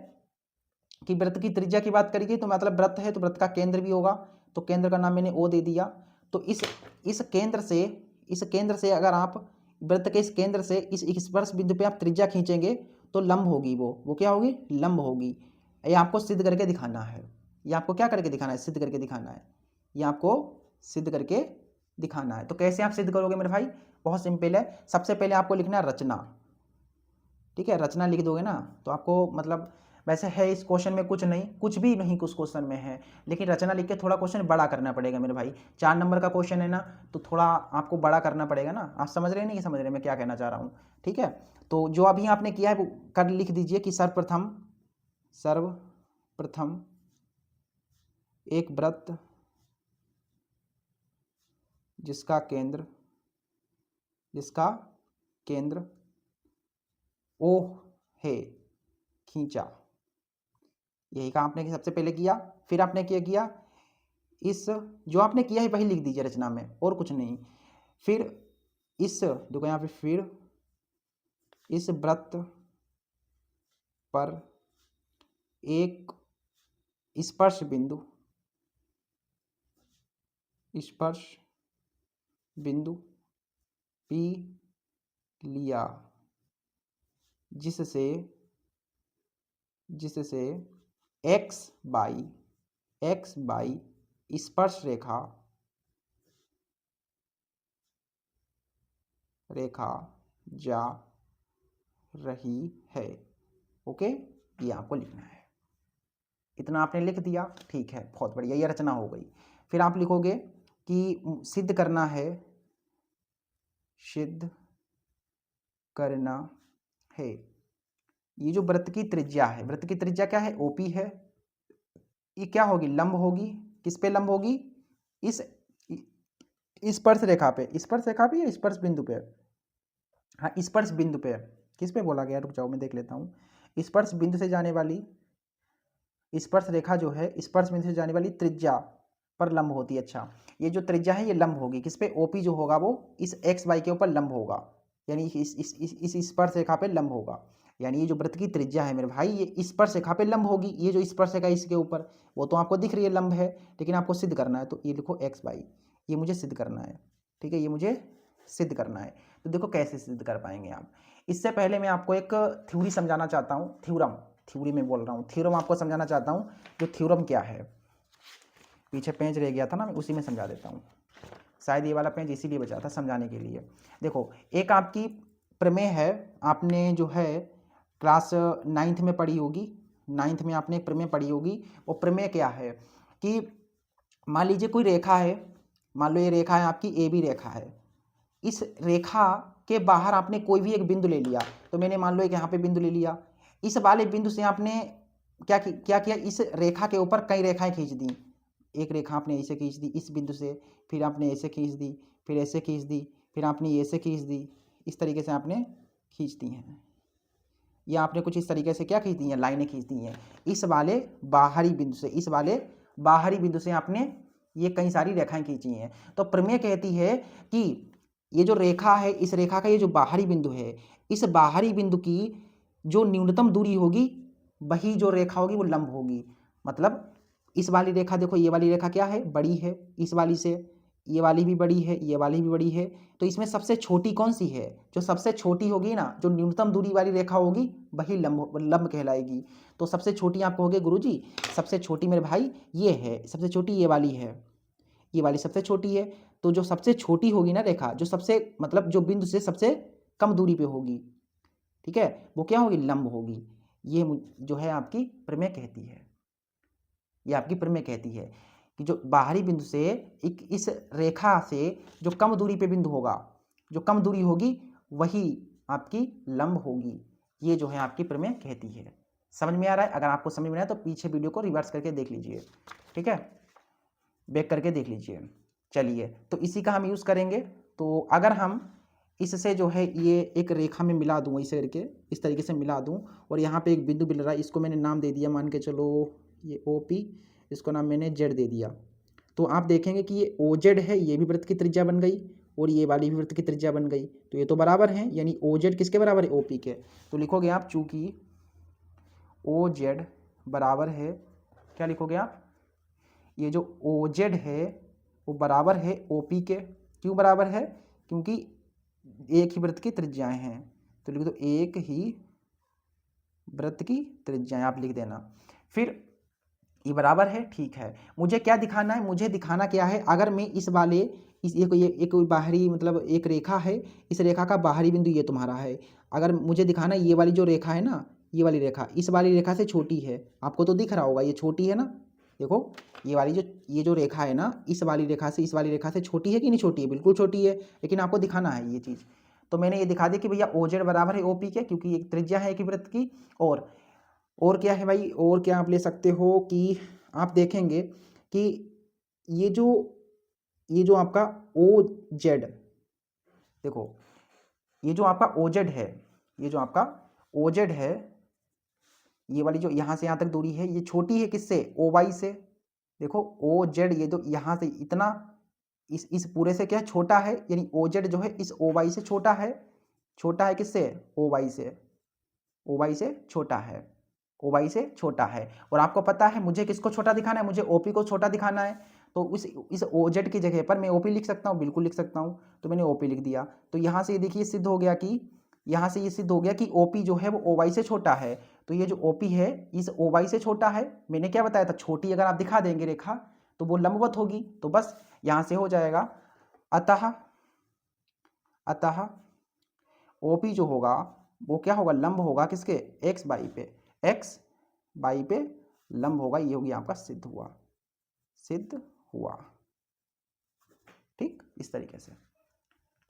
कि वृत्त की त्रिज्या की बात करेंगे, तो मतलब वृत्त है तो वृत्त का केंद्र भी होगा, तो केंद्र का नाम मैंने O दे दिया। तो इस केंद्र से अगर आप वृत्त के इस केंद्र से इस स्पर्श बिंदु पे आप त्रिज्या खींचेंगे तो लंब होगी, वो क्या होगी, लंब होगी। ये आपको सिद्ध करके दिखाना है। ये आपको क्या करके दिखाना है, सिद्ध करके दिखाना है। ये आपको सिद्ध करके दिखाना है। तो कैसे आप सिद्ध करोगे मेरे भाई, बहुत सिंपल है। सबसे पहले आपको लिखना है रचना। ठीक है, रचना लिख दोगे ना तो आपको, मतलब वैसे है इस क्वेश्चन में कुछ नहीं, कुछ भी नहीं कुछ क्वेश्चन में है, लेकिन रचना लिख के थोड़ा क्वेश्चन बड़ा करना पड़ेगा मेरे भाई। 4 नंबर का क्वेश्चन है ना, तो थोड़ा आपको बड़ा करना पड़ेगा ना। आप समझ रहे नहीं, समझ रहे मैं क्या कहना चाह रहा हूँ। ठीक है, तो जो अभी आपने किया है वो कर लिख दीजिए कि सर्वप्रथम एक वृत्त जिसका केंद्र O है खींचा। यही काम आपने सबसे पहले किया। फिर आपने क्या किया, इस जो आपने किया है वही लिख दीजिए रचना में, और कुछ नहीं। फिर देखो यहाँ पे, फिर इस वृत्त पर एक स्पर्श बिंदु P लिया जिससे x बाई स्पर्श रेखा जा रही है। ओके, ये आपको लिखना है। इतना आपने लिख दिया, ठीक है, बहुत बढ़िया, ये रचना हो गई। फिर आप लिखोगे कि सिद्ध करना है। ये जो वृत्त की त्रिज्या है, वृत्त की त्रिज्या क्या है, OP है। ये क्या होगी, लंब होगी। किस पे लंब होगी, इस स्पर्श रेखा पे या स्पर्श बिंदु पे, हाँ स्पर्श बिंदु पे। किस पे बोला गया, रुक जाओ मैं देख लेता हूँ। स्पर्श बिंदु से जाने वाली स्पर्श रेखा जो है स्पर्श बिंदु से जाने वाली त्रिज्या पर लंब होती है। अच्छा, ये जो त्रिज्या है ये लंब होगी किस पे, OP जो होगा वो इस XY के ऊपर लंब होगा, यानी इस स्पर्श रेखा पे लंब होगा। यानी ये जो वृत्त की त्रिज्या है मेरे भाई, ये स्पर्श रेखा पे लंब होगी। ये जो स्पर्श रेखा इसके ऊपर, वो तो आपको दिख रही है लंब है, लेकिन आपको सिद्ध करना है, तो ये लिखो XY, ये मुझे सिद्ध करना है। ठीक है, ये मुझे सिद्ध करना है। तो देखो कैसे सिद्ध कर पाएंगे आप। इससे पहले मैं आपको एक थ्योरी समझाना चाहता हूँ, थ्योरी में बोल रहा हूँ, थ्योरम आपको समझाना चाहता हूँ। जो थ्योरम क्या है, पीछे पेज रह गया था ना, मैं उसी में समझा देता हूँ। शायद ये वाला पेज इसीलिए बचा था समझाने के लिए। देखो एक आपकी प्रमेय है, आपने जो है क्लास 9th में पढ़ी होगी, 9th में आपने एक प्रमेय पढ़ी होगी। वो प्रमेय क्या है कि मान लीजिए कोई रेखा है, मान लो ये रेखा है आपकी ए बी रेखा है, इस रेखा के बाहर आपने कोई भी एक बिंदु ले लिया, तो मैंने मान लो एक यहाँ पे बिंदु ले लिया, इस वाले बिंदु से आपने क्या किया, इस रेखा के ऊपर कई रेखाएं खींच दी। एक रेखा आपने ऐसे खींच दी इस बिंदु से, फिर आपने ऐसे खींच दी, फिर ऐसे खींच दी, फिर आपने ऐसे खींच दी, इस तरीके से आपने खींच दी हैं, या आपने कुछ इस तरीके से क्या खींच दी हैं, लाइनें खींच दी हैं। इस वाले बाहरी बिंदु से, इस वाले बाहरी बिंदु से आपने ये कई सारी रेखाएं खींची हैं। तो प्रमेय कहती है कि ये जो रेखा है, इस रेखा का ये जो बाहरी बिंदु है, इस बाहरी बिंदु की जो न्यूनतम दूरी होगी वही जो रेखा होगी वो लंब होगी। मतलब इस वाली रेखा देखो, ये वाली रेखा क्या है, बड़ी है इस वाली से, ये वाली भी बड़ी है, ये वाली भी बड़ी है, तो इसमें सबसे छोटी कौन सी है, जो सबसे छोटी होगी ना, जो न्यूनतम दूरी वाली रेखा होगी वही लंब कहलाएगी। तो सबसे छोटी आप कहोगे गुरुजी सबसे छोटी मेरे भाई ये है, सबसे छोटी ये वाली है, ये वाली सबसे छोटी है। तो जो सबसे छोटी होगी ना रेखा, जो सबसे मतलब जो बिंदु से सबसे कम दूरी पे होगी, ठीक है, वो क्या होगी, लंब होगी। ये जो है आपकी प्रमेय कहती है, ये आपकी प्रमेय कहती है कि जो बाहरी बिंदु से एक इस रेखा से जो कम दूरी पे बिंदु होगा, जो कम दूरी होगी वही आपकी लंब होगी। ये जो है आपकी प्रमेय कहती है। समझ में आ रहा है? अगर आपको समझ में आया तो पीछे वीडियो को रिवर्स करके देख लीजिए, ठीक है, बैक करके देख लीजिए। चलिए, तो इसी का हम यूज़ करेंगे। तो अगर हम इससे जो है ये एक रेखा में मिला दूँ, ऐसे करके इस तरीके से मिला दूँ, और यहाँ पे एक बिंदु मिल रहा है, इसको मैंने नाम दे दिया, मान के चलो ये OP, इसको नाम मैंने Z दे दिया। तो आप देखेंगे कि ये OZ है, ये भी वृत्त की त्रिज्या बन गई, और ये वाली भी वृत्त की त्रिज्या बन गई। तो ये तो बराबर हैं, यानी OZ किसके बराबर है, OP के। तो लिखोगे आप, चूंकि OZ बराबर है, क्या लिखोगे आप, ये जो OZ है वो बराबर है OP के। क्यों बराबर है, क्योंकि एक ही वृत्त की त्रिज्याएं हैं। तो लिख दो एक ही वृत्त की त्रिज्याएं, आप लिख देना। फिर ये बराबर है, ठीक है। मुझे क्या दिखाना है, मुझे दिखाना क्या है, अगर मैं इस वाले इस एक कोई बाहरी मतलब एक रेखा है, इस रेखा का बाहरी बिंदु ये तुम्हारा है, अगर मुझे दिखाना है ये वाली जो रेखा है ना, ये वाली रेखा इस वाली रेखा से छोटी है, आपको तो दिख रहा होगा ये छोटी है ना, देखो ये वाली ये जो रेखा है ना, इस वाली रेखा से इस वाली रेखा से छोटी है कि नहीं छोटी है, बिल्कुल छोटी है, लेकिन आपको दिखाना है ये चीज़। तो मैंने ये दिखा दिया कि भैया OZ बराबर है OP के, क्योंकि एक त्रिज्या है एक ही वृत्त की। और क्या है भाई, और क्या आप ले सकते हो कि आप देखेंगे कि ये जो आपका OZ, देखो ये जो आपका OZ है, ये जो आपका OZ है, ये वाली जो यहाँ से यहाँ तक दूरी है, ये छोटी है किससे, OY से। देखो OZ ये तो यहाँ से इतना इस पूरे से क्या छोटा है, यानी OZ जो है इस OY से छोटा है। छोटा है किससे, OY से, OY से छोटा है, OY से छोटा है। और आपको पता है मुझे किसको छोटा दिखाना है, मुझे OP को छोटा दिखाना है। तो इस OZ की जगह पर मैं OP लिख सकता हूँ, बिल्कुल लिख सकता हूँ। तो मैंने OP लिख दिया। तो यहाँ से ये देखिए सिद्ध हो गया कि यहाँ से ये सिद्ध हो गया कि OP जो है वो OY से छोटा है। तो ये जो OP है इस OY से छोटा है। मैंने क्या बताया था, छोटी अगर आप दिखा देंगे रेखा तो वो लंबवत होगी। तो बस यहाँ से हो जाएगा। अतः OP जो होगा वो क्या होगा, लंब होगा किसके, x बाई पे लंब होगा। ये होगी आपका सिद्ध हुआ। ठीक, इस तरीके से।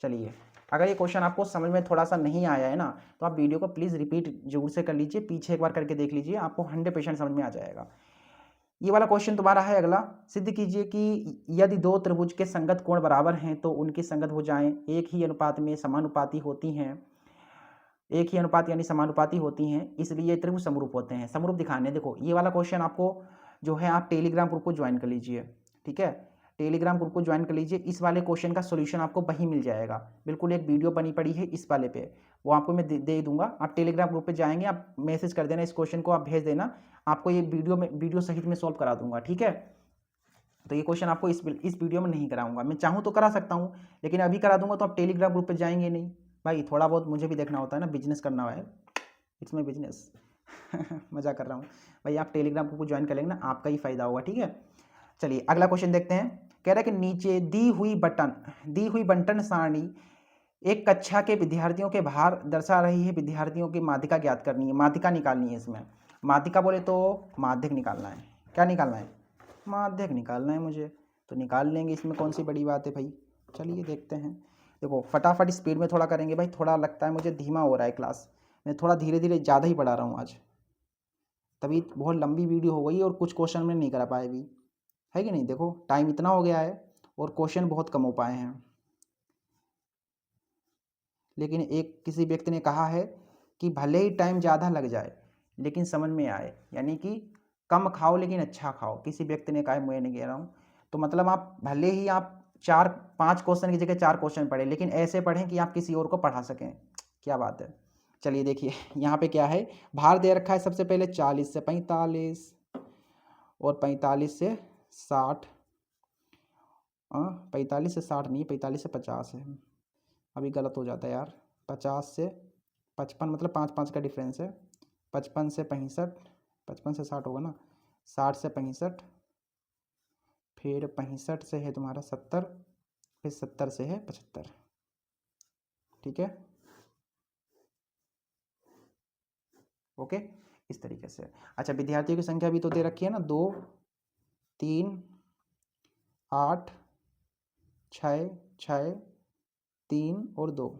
चलिए, अगर ये क्वेश्चन आपको समझ में थोड़ा सा नहीं आया है ना, तो आप वीडियो को प्लीज़ रिपीट जरूर से कर लीजिए, पीछे एक बार करके देख लीजिए, आपको 100% समझ में आ जाएगा। ये वाला क्वेश्चन दोबारा है अगला। सिद्ध कीजिए कि यदि दो त्रिभुज के संगत कोण बराबर हैं तो उनकी संगत भुजाएं एक ही अनुपात में समानुपाती होती हैं, एक ही अनुपात यानी समानुपाती होती हैं, इसलिए त्रिभुज समरूप होते हैं। समरूप दिखाने, देखो ये वाला क्वेश्चन आपको जो है आप टेलीग्राम ग्रुप को ज्वाइन कर लीजिए, ठीक है, टेलीग्राम ग्रुप को ज्वाइन कर लीजिए। इस वाले क्वेश्चन का सोल्यूशन आपको वहीं मिल जाएगा, बिल्कुल एक वीडियो बनी पड़ी है इस वाले पे, वो आपको मैं दे दूंगा। आप टेलीग्राम ग्रुप पे जाएंगे, आप मैसेज कर देना, इस क्वेश्चन को आप भेज देना, आपको ये वीडियो सहित में सॉल्व करा दूंगा, ठीक है। तो ये क्वेश्चन आपको इस वीडियो में नहीं कराऊंगा, मैं चाहूँ तो करा सकता हूँ, लेकिन अभी करा दूंगा तो आप टेलीग्राम ग्रुप पर जाएंगे नहीं भाई, थोड़ा बहुत मुझे भी देखना होता है ना, बिजनेस करना है, इट्स माई बिजनेस। मजा कर रहा हूँ भाई, आप टेलीग्राम ग्रुप को ज्वाइन कर लेंगे ना, आपका ही फायदा होगा, ठीक है। चलिए अगला क्वेश्चन देखते हैं। कह रहा है कि नीचे दी हुई बंटन सारणी एक कक्षा के विद्यार्थियों के भार दर्शा रही है, विद्यार्थियों की माध्यिका ज्ञात करनी है, माध्यिका निकालनी है इसमें। माध्यिका बोले तो माध्यक निकालना है। क्या निकालना है? माध्यक निकालना है मुझे, तो निकाल लेंगे, इसमें कौन सी बड़ी बात है भाई। चलिए देखते हैं। देखो फटाफट स्पीड में थोड़ा करेंगे भाई, थोड़ा लगता है मुझे धीमा हो रहा है क्लास, मैं थोड़ा धीरे धीरे ज़्यादा ही पढ़ा रहा हूँ आज, तभी बहुत लंबी वीडियो हो गई और कुछ क्वेश्चन में नहीं कर पाए भी, है कि नहीं। देखो टाइम इतना हो गया है और क्वेश्चन बहुत कम हो पाए हैं। लेकिन एक किसी व्यक्ति ने कहा है कि भले ही टाइम ज़्यादा लग जाए लेकिन समझ में आए, यानी कि कम खाओ लेकिन अच्छा खाओ, किसी व्यक्ति ने कहा है, मैं नहीं कह रहा हूँ। तो मतलब आप भले ही आप 4-5 क्वेश्चन की जगह 4 क्वेश्चन पढ़ें, लेकिन ऐसे पढ़ें कि आप किसी और को पढ़ा सकें। क्या बात है। चलिए देखिए यहाँ पे क्या है, भार दे रखा है सबसे पहले 40 से 45 और 45 से 60, 45 से 60 नहीं, 45 से 50 है, अभी गलत हो जाता है यार। 50 से 55 मतलब 5-5 का डिफरेंस है। 55 से 65, 55 से 60 होगा ना, 60 से 65, फिर 65 से है तुम्हारा 70, फिर 70 से है 75। ठीक है, ओके, इस तरीके से। अच्छा विद्यार्थियों की संख्या भी तो दे रखी है ना, 2, 3, 8, 6, 6, 3 और 2।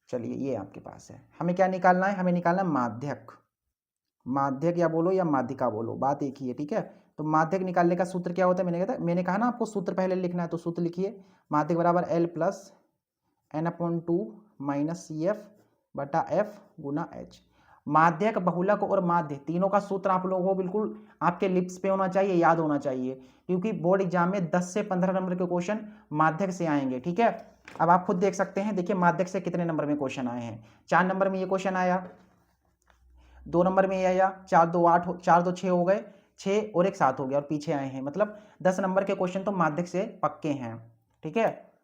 चलिए ये आपके पास है। हमें क्या निकालना है? हमें निकालना है माध्यक। माध्यक या बोलो या माध्यिका बोलो, बात एक ही है। ठीक है, तो माध्यक निकालने का सूत्र क्या होता है? मैंने कहा ना आपको सूत्र पहले लिखना है, तो सूत्र लिखिए। माध्यक बराबर L plus n/2 minus CF बटा F गुना H। माध्यक, बहुलक और माध्य तीनों का सूत्र आप लोगों को बिल्कुल आपके लिप्स पे होना चाहिए, याद होना चाहिए, क्योंकि बोर्ड एग्जाम में 10 से 15 नंबर के क्वेश्चन माध्यक से आएंगे। ठीक है, अब आप खुद देख सकते हैं, देखिए माध्यक से कितने नंबर में क्वेश्चन आए हैं। 4 नंबर में ये क्वेश्चन आया, 2 नंबर में ये आया, 4 2 8, 4 2 6 हो गए, 6 और 1 7 हो गया और पीछे आए हैं, मतलब 10 नंबर के क्वेश्चन तो माध्यक से पक्के हैं। ठीक है,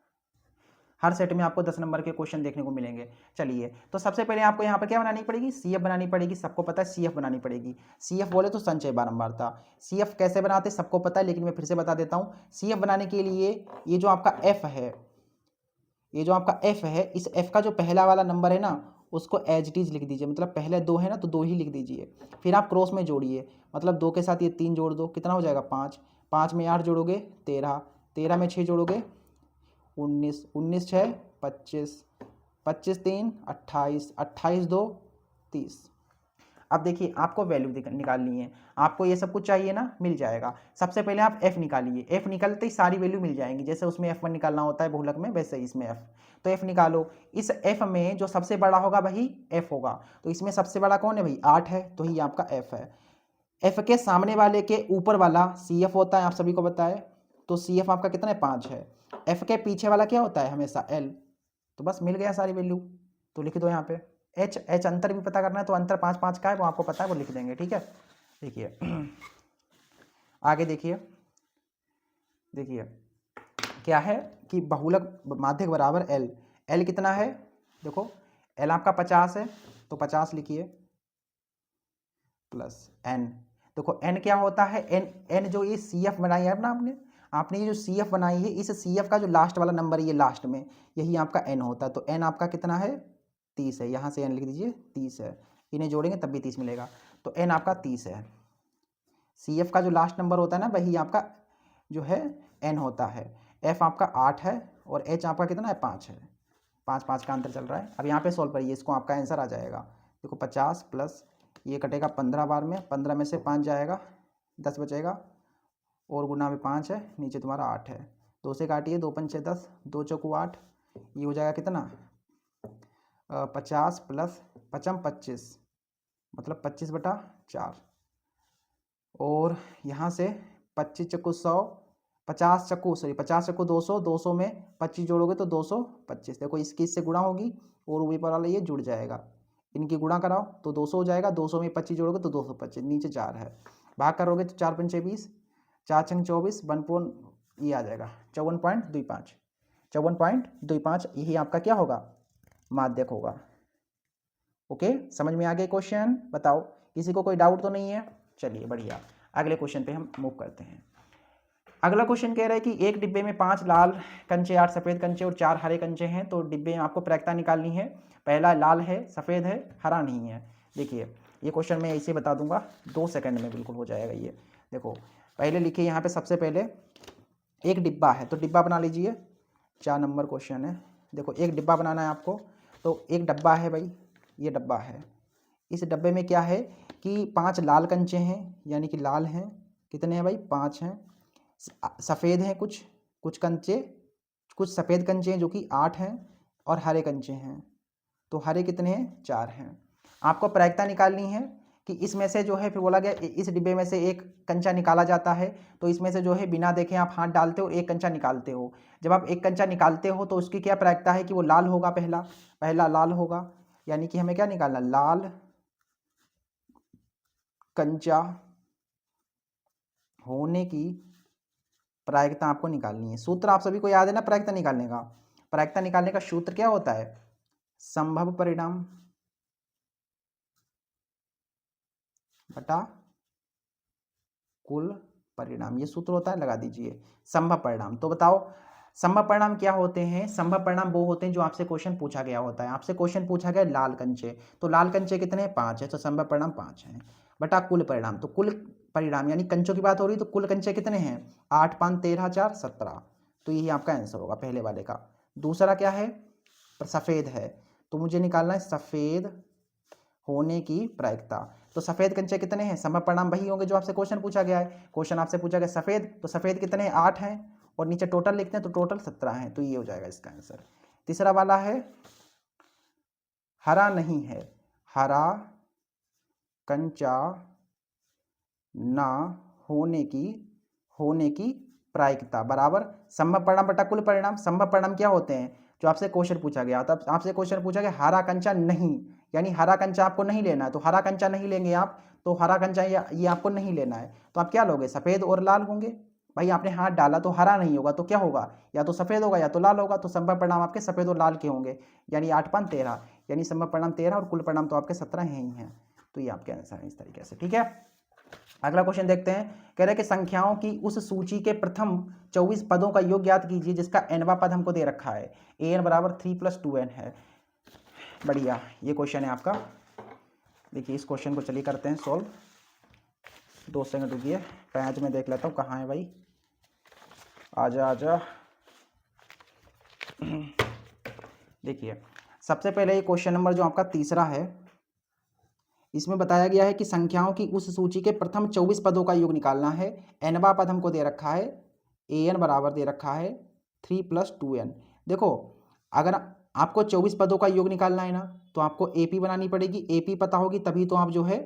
हर सेट में आपको 10 नंबर के क्वेश्चन देखने को मिलेंगे। चलिए, तो सबसे पहले आपको यहाँ पर क्या बनानी पड़ेगी? CF बनानी पड़ेगी। सबको पता है CF बनानी पड़ेगी। CF बोले तो संचय बारंबारता। CF कैसे बनाते सबको पता है, लेकिन मैं फिर से बता देता हूँ। CF बनाने के लिए ये जो आपका F है, ये जो आपका F है, इस F का जो पहला वाला नंबर है ना, उसको एज इट इज लिख दीजिए, मतलब पहले 2 है ना तो 2 ही लिख दीजिए। फिर आप क्रॉस में जोड़िए, मतलब 2 के साथ ये 3 जोड़ दो, कितना हो जाएगा? 5, 5 में 8 जोड़ोगे 13, 13 में 6 जोड़ोगे 19, 19 6 25, 25 3 28, 28 2 30। अब देखिए आपको वैल्यू निकालनी है, आपको ये सब कुछ चाहिए ना, मिल जाएगा। सबसे पहले आप F निकालिए, F निकालते ही सारी वैल्यू मिल जाएंगी, जैसे उसमें F1 निकालना होता है बहुलक में, वैसे इसमें F। तो F निकालो, इस F में जो सबसे बड़ा होगा वही F होगा, तो इसमें सबसे बड़ा कौन है भाई? 8 है, तो ही आपका F है। F के सामने वाले के ऊपर वाला CF होता है, आप सभी को पता है, तो CF आपका कितना है? 5 है। F के पीछे वाला क्या होता है? हमेशा L। तो बस मिल गया सारी वैल्यू, तो लिख दो यहाँ पे। H अंतर भी पता करना है, तो अंतर 5-5 का है, वो आपको पता है, वो लिख देंगे। ठीक है, देखिए आगे देखिए, देखिए क्या है कि बहुलक माध्यक बराबर L। L कितना है? देखो L आपका 50 है, तो 50 लिखिए प्लस N। देखो N क्या होता है? N जो ये CF बनाई है ना आपने ये जो CF बनाई है, इस CF का जो लास्ट वाला नंबर है ये लास्ट में, यही आपका N होता है। तो N आपका कितना है? 30 है, यहाँ से N लिख दीजिए 30 है, इन्हें जोड़ेंगे तब भी 30 मिलेगा, तो N आपका 30 है। CF का जो लास्ट नंबर होता है ना, वही आपका जो है N होता है। F आपका 8 है और H आपका कितना है? 5 है, 5-5 का अंतर चल रहा है। अब यहाँ पे सॉल्व करिए, इसको आपका आंसर आ जाएगा। देखो 50 प्लस ये कटेगा 15 बार में, 15 में से 5 जाएगा, 10 बचेगा, और गुना में 5 है, नीचे तुम्हारा 8 है, 2 से काटिए, 2 पंचे 10, 2 चौकू 8, ये हो जाएगा कितना? 50 प्लस 55 25, मतलब 25/4, और यहाँ से 25 चक्कू 100, 50 चक्कू 200, 200 में 25 जोड़ोगे तो 225। देखो इसकी इससे गुणा होगी और ऊपर वाला ये जुड़ जाएगा, इनकी गुणा कराओ तो 200 हो जाएगा, 200 में 25 जोड़ोगे तो 225, नीचे 4 है, भाग करोगे तो 4 पंचे 20, 4 छंग 24, 1 ये आ जाएगा 54.25, 54.25, यही आपका क्या होगा? माध्यक होगा। ओके, समझ में आ गए क्वेश्चन? बताओ किसी को कोई डाउट तो नहीं है? चलिए बढ़िया, अगले क्वेश्चन पे हम मूव करते हैं। अगला क्वेश्चन कह रहा है कि एक डिब्बे में 5 लाल कंचे, 8 सफ़ेद कंचे और 4 हरे कंचे हैं, तो डिब्बे में आपको प्रायिकता निकालनी है। पहला लाल है, सफ़ेद है, हरा नहीं है। देखिए ये क्वेश्चन मैं ऐसे बता दूंगा, 2 सेकंड में बिल्कुल हो जाएगा ये। देखो पहले लिखिए यहाँ पे, सबसे पहले एक डिब्बा है तो डिब्बा बना लीजिए, 4 नंबर क्वेश्चन है। देखो एक डिब्बा बनाना है आपको, तो एक डब्बा है भाई, ये डब्बा है। इस डब्बे में क्या है कि 5 लाल कंचे हैं, यानी कि लाल हैं, कितने हैं भाई 5 हैं। सफ़ेद हैं कुछ कंचे, कुछ सफ़ेद कंचे हैं जो कि 8 हैं, और हरे कंचे हैं, तो हरे कितने हैं 4 हैं। आपको प्रायिकता निकालनी है कि इसमें से जो है, फिर बोला गया इस डिब्बे में से एक कंचा निकाला जाता है, तो इसमें से जो है बिना देखे आप हाथ डालते हो, एक कंचा निकालते हो। जब आप एक कंचा निकालते हो तो उसकी क्या प्रायिकता है कि वो लाल होगा, पहला लाल होगा, यानी कि हमें क्या निकालना, लाल कंचा होने की प्रायिकता आपको निकालनी है। सूत्र आप सभी को याद है ना प्रायिकता निकालने का? प्रायिकता निकालने का सूत्र क्या होता है? संभव परिणाम बटा कुल परिणाम, ये सूत्र होता है, लगा दीजिए संभव परिणाम। तो बताओ संभव परिणाम क्या होते हैं? संभव परिणाम वो होते हैं जो आपसे क्वेश्चन पूछा गया होता है। आपसे क्वेश्चन पूछा गया लाल कंचे, तो लाल कंचे कितने हैं 5 है, तो संभव परिणाम 5 है, बटा कुल परिणाम। तो कुल परिणाम यानी कंचों की बात हो रही है, तो कुल कंचे कितने हैं 8 5 13 4 17, तो यही आपका आंसर होगा पहले वाले का। दूसरा क्या है, सफ़ेद है, तो मुझे निकालना है सफ़ेद होने की प्रायिकता। तो सफ़ेद कंचे कितने हैं, संभव परिणाम वही होंगे जो आपसे क्वेश्चन पूछा गया है। क्वेश्चन आपसे पूछा गया सफ़ेद, तो सफ़ेद कितने हैं 8 हैं, और नीचे टोटल लिखते हैं तो टोटल 17 हैं, तो ये हो जाएगा इसका आंसर। तीसरा वाला है हरा नहीं है, हरा कंचा ना होने की प्रायिकता बराबर संभव परिणाम बटा कुल परिणाम। संभव परिणाम क्या होते हैं, जो आपसे क्वेश्चन पूछा गया, तब आपसे क्वेश्चन पूछा गया हरा कंचा नहीं, यानी हरा कंचा आपको नहीं लेना है, तो हरा कंचा नहीं लेंगे आप, तो हरा कंचा ये आपको नहीं लेना है, तो आप क्या लोगे, सफ़ेद और लाल होंगे। भाई आपने हाथ डाला तो हरा नहीं होगा, तो क्या होगा, या तो सफ़ेद होगा या तो लाल होगा, तो संभव परिणाम आपके सफ़ेद और लाल के होंगे, यानी 8 5 13, यानी संभव परिणाम 13 और कुल परिणाम तो आपके 17 ही हैं। तो ये आपके आंसर है इस तरीके से, ठीक है। अगला क्वेश्चन देखते हैं, कह रहे हैं कि संख्याओं की उस सूची के प्रथम 24 पदों का योग ज्ञात कीजिए जिसका nवां पद हमको दे रखा है। an बराबर 3 + 2n है। बढ़िया, ये क्वेश्चन है आपका। देखिए इस क्वेश्चन को चलिए करते हैं सॉल्व। 2 सेकंड रुकिए, पैच में देख लेता हूँ कहाँ है भाई, आजा आजा। देखिए सबसे पहले ये क्वेश्चन नंबर जो आपका तीसरा है, इसमें बताया गया है कि संख्याओं की उस सूची के प्रथम 24 पदों का योग निकालना है। nवां पद हमको दे रखा है, an बराबर दे रखा है 3 + 2n। देखो अगर आपको 24 पदों का योग निकालना है ना, तो आपको AP बनानी पड़ेगी, AP पता होगी तभी तो आप जो है,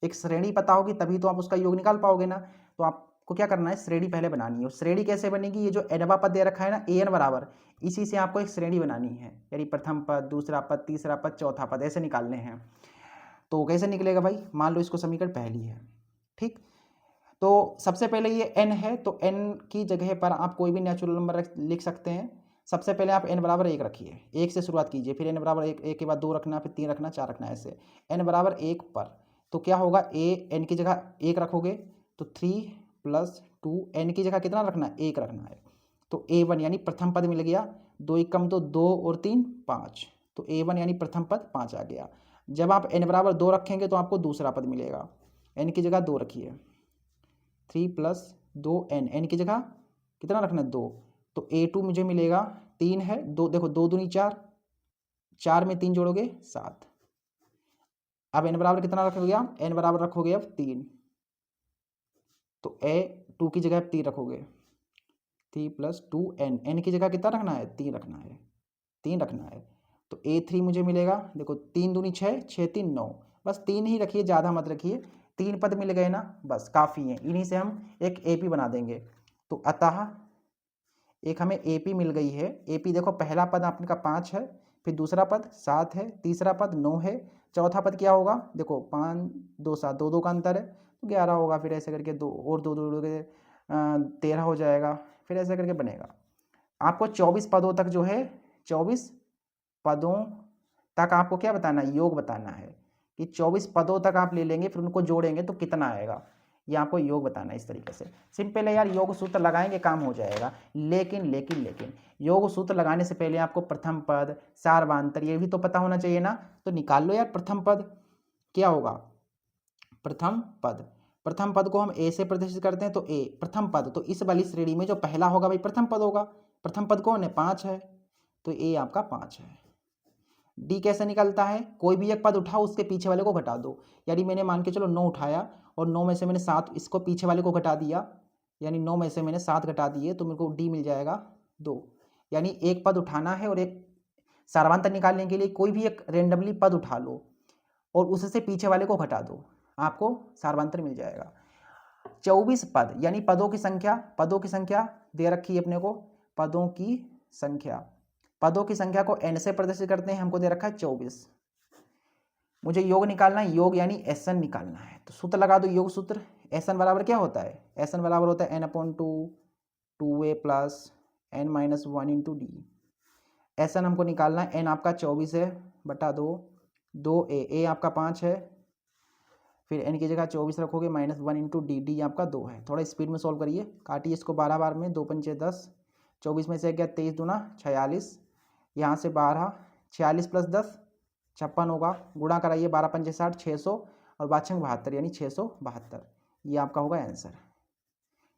एक श्रेणी पता होगी तभी तो आप उसका योग निकाल पाओगे ना। तो आपको क्या करना है, श्रेणी पहले बनानी है। श्रेणी कैसे बनेगी, ये जो nवां पद दे रखा है ना an बराबर, इसी से आपको एक श्रेणी बनानी है, यानी प्रथम पद, दूसरा पद, तीसरा पद, चौथा पद, ऐसे निकालने हैं। तो कैसे निकलेगा भाई, मान लो इसको समीकरण पहली है, ठीक। तो सबसे पहले ये n है, तो n की जगह पर आप कोई भी नेचुरल नंबर लिख सकते हैं। सबसे पहले आप n बराबर 1 रखिए, 1 से शुरुआत कीजिए, फिर n बराबर 1, 1 के बाद 2 रखना, फिर 3 रखना, 4 रखना, ऐसे n बराबर 1 पर। तो क्या होगा, n की जगह 1 रखोगे तो 3 + 2, n की जगह कितना रखना है, 1 रखना है, तो a1 यानी प्रथम पद मिल गया। 2 × 1 = 2 और 3 5, तो a1 यानी प्रथम पद 5 आ गया। जब आप n बराबर 2 रखेंगे तो आपको दूसरा पद मिलेगा, n की जगह 2 रखिए, 3 + 2n, n की जगह कितना रखना है 2, तो a2 मुझे मिलेगा 3 है, 2 देखो 2 दूनी 4, 4 में 3 जोड़ोगे 7। अब n बराबर कितना रखोगे आप, n बराबर रखोगे अब 3, तो a2 की जगह 3 रखोगे, 3 + 2n, n की जगह कितना रखना है 3 रखना है, 3 रखना है। तो a3 मुझे मिलेगा, देखो 3 दूनी 6, 6 3 9, बस 3 ही रखिए, ज़्यादा मत रखिए, 3 पद मिल गए ना, बस काफ़ी हैं, इन्हीं से हम एक AP बना देंगे। तो अतः एक हमें AP मिल गई है। AP देखो पहला पद आपका 5 है, फिर दूसरा पद 7 है, तीसरा पद 9 है, चौथा पद क्या होगा, देखो 5 2 7, 2 2 का अंतर है तो 11 होगा, फिर ऐसे करके 2 और 2 2 के 13 हो जाएगा, फिर ऐसे करके बनेगा। आपको 24 पदों तक जो है, 24 पदों तक आपको क्या बताना है, योग बताना है कि 24 पदों तक आप ले लेंगे, फिर उनको जोड़ेंगे तो कितना आएगा, ये आपको योग बताना है। इस तरीके से सिंपल है यार, योग सूत्र लगाएंगे काम हो जाएगा। लेकिन योग सूत्र लगाने से पहले आपको प्रथम पद, सारवांतर ये भी तो पता होना चाहिए ना। तो निकाल लो यार, प्रथम पद क्या होगा, प्रथम पद, प्रथम पद को हम ए से प्रदर्शित करते हैं तो ए प्रथम पद, तो इस वाली श्रेणी में जो पहला होगा भाई प्रथम पद होगा। प्रथम पद कौन है? 5 है, तो ए आपका 5 है। डी कैसे निकलता है? कोई भी एक पद उठाओ, उसके पीछे वाले को घटा दो। यानी मैंने मान के चलो 9 उठाया और 9 में से मैंने 7 इसको पीछे वाले को घटा दिया, यानी 9 में से मैंने 7 घटा दिए तो मेरे को डी मिल जाएगा 2। यानी एक पद उठाना है और एक सार्वधातुक निकालने के लिए कोई भी एक रेंडमली पद उठा लो और उससे पीछे वाले को घटा दो, आपको सार्वधातुक मिल जाएगा। 24 पद यानी पदों की संख्या, पदों की संख्या दे रखी है अपने को, पदों की संख्या, पदों की संख्या को n से प्रदर्शित करते हैं, हमको दे रखा है 24। मुझे योग निकालना है, योग यानी एसन निकालना है, तो सूत्र लगा दो, योग सूत्र। एसन बराबर क्या होता है? एसन बराबर होता है n/2 2a plus n-1 into D. एसन हमको निकालना है, n आपका 24 है बटा 2a, a आपका 5 है, फिर n की जगह 24 रखोगे -1 इंटू डी, डी आपका 2 है। थोड़ा स्पीड में सॉल्व करिए, काटिए इसको 12 बार में, 2 पंचे 10, 24 में से गया 23 दूना 46, यहाँ से 12, 46 प्लस 10 56 होगा, गुणा कराइए 12 पंचे 60, 600 और 5 72 यानी 672, ये आपका होगा आंसर।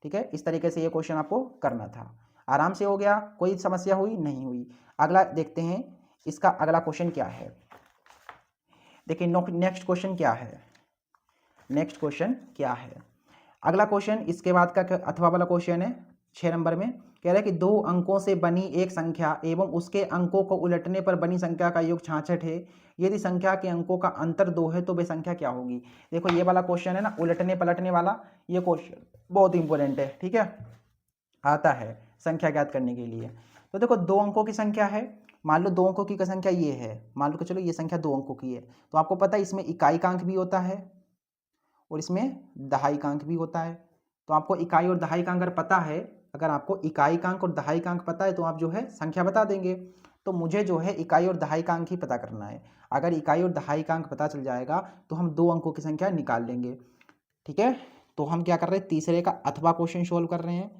ठीक है, इस तरीके से ये क्वेश्चन आपको करना था, आराम से हो गया, कोई समस्या हुई? नहीं हुई। अगला देखते हैं, इसका अगला क्वेश्चन क्या है। देखिए नेक्स्ट क्वेश्चन क्या है, नेक्स्ट क्वेश्चन क्या है। अगला क्वेश्चन इसके बाद का अथवा वाला क्वेश्चन है 6 नंबर में, कह रहा है कि 2 अंकों से बनी एक संख्या एवं उसके अंकों को उलटने पर बनी संख्या का योग 66 है। यदि संख्या के अंकों का अंतर 2 है तो वे संख्या क्या होगी? देखो ये वाला क्वेश्चन है ना, उलटने पलटने वाला, ये क्वेश्चन बहुत इंपॉर्टेंट है। ठीक है, आता है संख्या ज्ञात करने के लिए। तो देखो 2 अंकों की संख्या है, मान लो 2 अंकों की संख्या ये है, मान लो कि चलो ये संख्या 2 अंकों की है, तो आपको पता है इसमें इकाई का अंक भी होता है और इसमें दहाई का अंक भी होता है। तो आपको इकाई और दहाई का अंक अगर पता है, अगर आपको इकाई का अंक और दहाई का अंक पता है तो आप जो है संख्या बता देंगे। तो मुझे जो है इकाई और दहाई का अंक ही पता करना है। अगर इकाई और दहाई का अंक पता चल जाएगा तो हम 2 अंकों की संख्या निकाल लेंगे। ठीक है, तो हम क्या कर रहे हैं, तीसरे का अथवा क्वेश्चन सोल्व कर रहे हैं।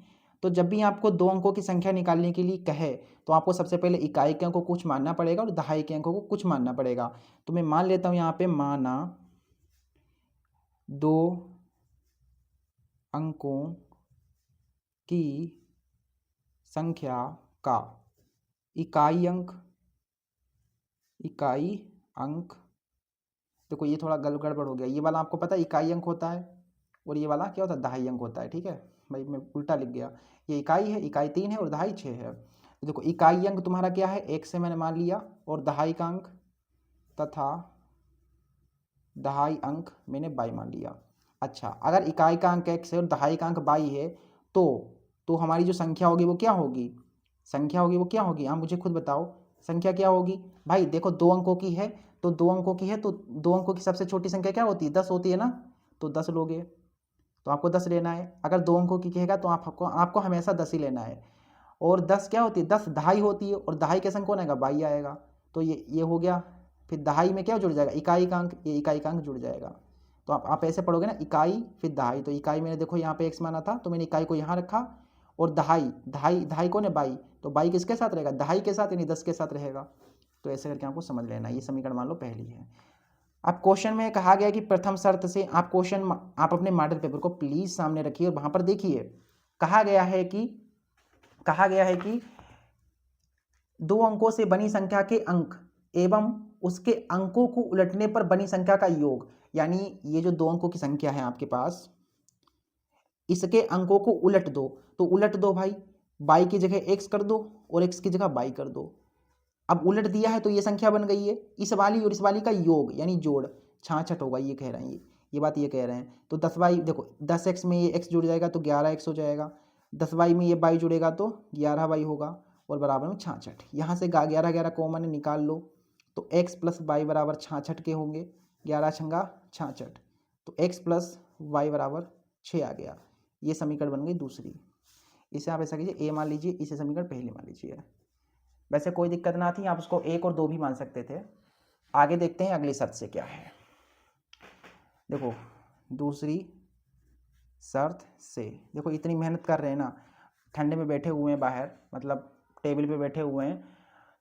तो जब भी आपको 2 अंकों की संख्या निकालने के लिए कहे तो आपको सबसे पहले इकाई के अंक को कुछ मानना पड़ेगा और दहाई के अंकों को कुछ मानना पड़ेगा। तो मैं मान लेता हूँ यहाँ पे, माना 2 अंकों की संख्या का इकाई अंक, इकाई अंक, देखो ये थोड़ा गड़बड़ हो गया, ये वाला आपको पता है इकाई अंक होता है और ये वाला क्या होता है, दहाई अंक होता है। ठीक है भाई, मैं उल्टा लिख गया, ये इकाई है, इकाई 3 है और दहाई 6 है। तो देखो इकाई अंक तुम्हारा क्या है, 1 से मैंने मान लिया, और दहाई का अंक तथा दहाई अंक मैंने 22 मान लिया। अच्छा, अगर इकाई का अंक 1 है और दहाई का अंक 22 है तो हमारी जो संख्या होगी वो क्या होगी, संख्या होगी वो क्या होगी, आप मुझे खुद बताओ संख्या क्या होगी। भाई देखो 2 अंकों की है तो 2 अंकों की है तो 2 अंकों की सबसे छोटी संख्या क्या होती है, 10 होती है ना, तो 10 लोगे, तो आपको 10 लेना है। अगर 2 अंकों की कहेगा तो आपको हमेशा 10 ही लेना है। और 10 क्या होती है, 10 दहाई होती है और दहाई के संग कौन आएगा, 22 आएगा। तो ये हो गया, फिर दहाई में क्या जुड़ जाएगा, इकाई का अंक, ये इकाई का अंक जुड़ जाएगा। तो आप ऐसे पढ़ोगे ना, इकाई फिर दहाई, तो इकाई मैंने देखो यहाँ पे x माना था तो मैंने इकाई को यहाँ रखा, और दहाई दहाई दहाई कौन है, 22, तो 22 किसके साथ रहेगा, दहाई के साथ, यानी 10 के साथ रहेगा। तो ऐसे करके आपको समझ लेना, ये समीकरण मान लो पहली है। अब क्वेश्चन में कहा गया कि प्रथम शर्त से, आप क्वेश्चन आप अपने मॉडल पेपर को प्लीज सामने रखिए और वहां पर देखिए, कहा गया है कि 2 अंकों से बनी संख्या के अंक एवं उसके अंकों को उलटने पर बनी संख्या का योग, यानी ये जो 2 अंकों की संख्या है आपके पास, इसके अंकों को उलट दो, तो उलट दो भाई, 22 की जगह x कर दो और x की जगह 22 कर दो। अब उलट दिया है तो ये संख्या बन गई है, इस वाली और इस वाली का योग यानी जोड़ 66 होगा, ये कह रहे हैं, ये बात ये कह रहे हैं। तो 10y देखो 10x में ये x जुड़ जाएगा तो 11x हो जाएगा, 10y में ये 22 जुड़ेगा तो 11y होगा और बराबर में 66। यहाँ से 11 11 कॉमन निकाल लो तो x प्लस वाई बराबर 66 के होंगे, 11 छंगा 66, तो x प्लस वाई बराबर 6 आ गया। ये समीकरण बन गई दूसरी। इसे आप ऐसा कीजिए, a मान लीजिए, इसे समीकरण पहले मान लीजिए। वैसे कोई दिक्कत ना थी, आप उसको 1 और 2 भी मान सकते थे। आगे देखते हैं अगली शर्त से क्या है। देखो दूसरी शर्त से, देखो इतनी मेहनत कर रहे हैं ना, ठंडे में बैठे हुए हैं बाहर, मतलब टेबल पे बैठे हुए हैं,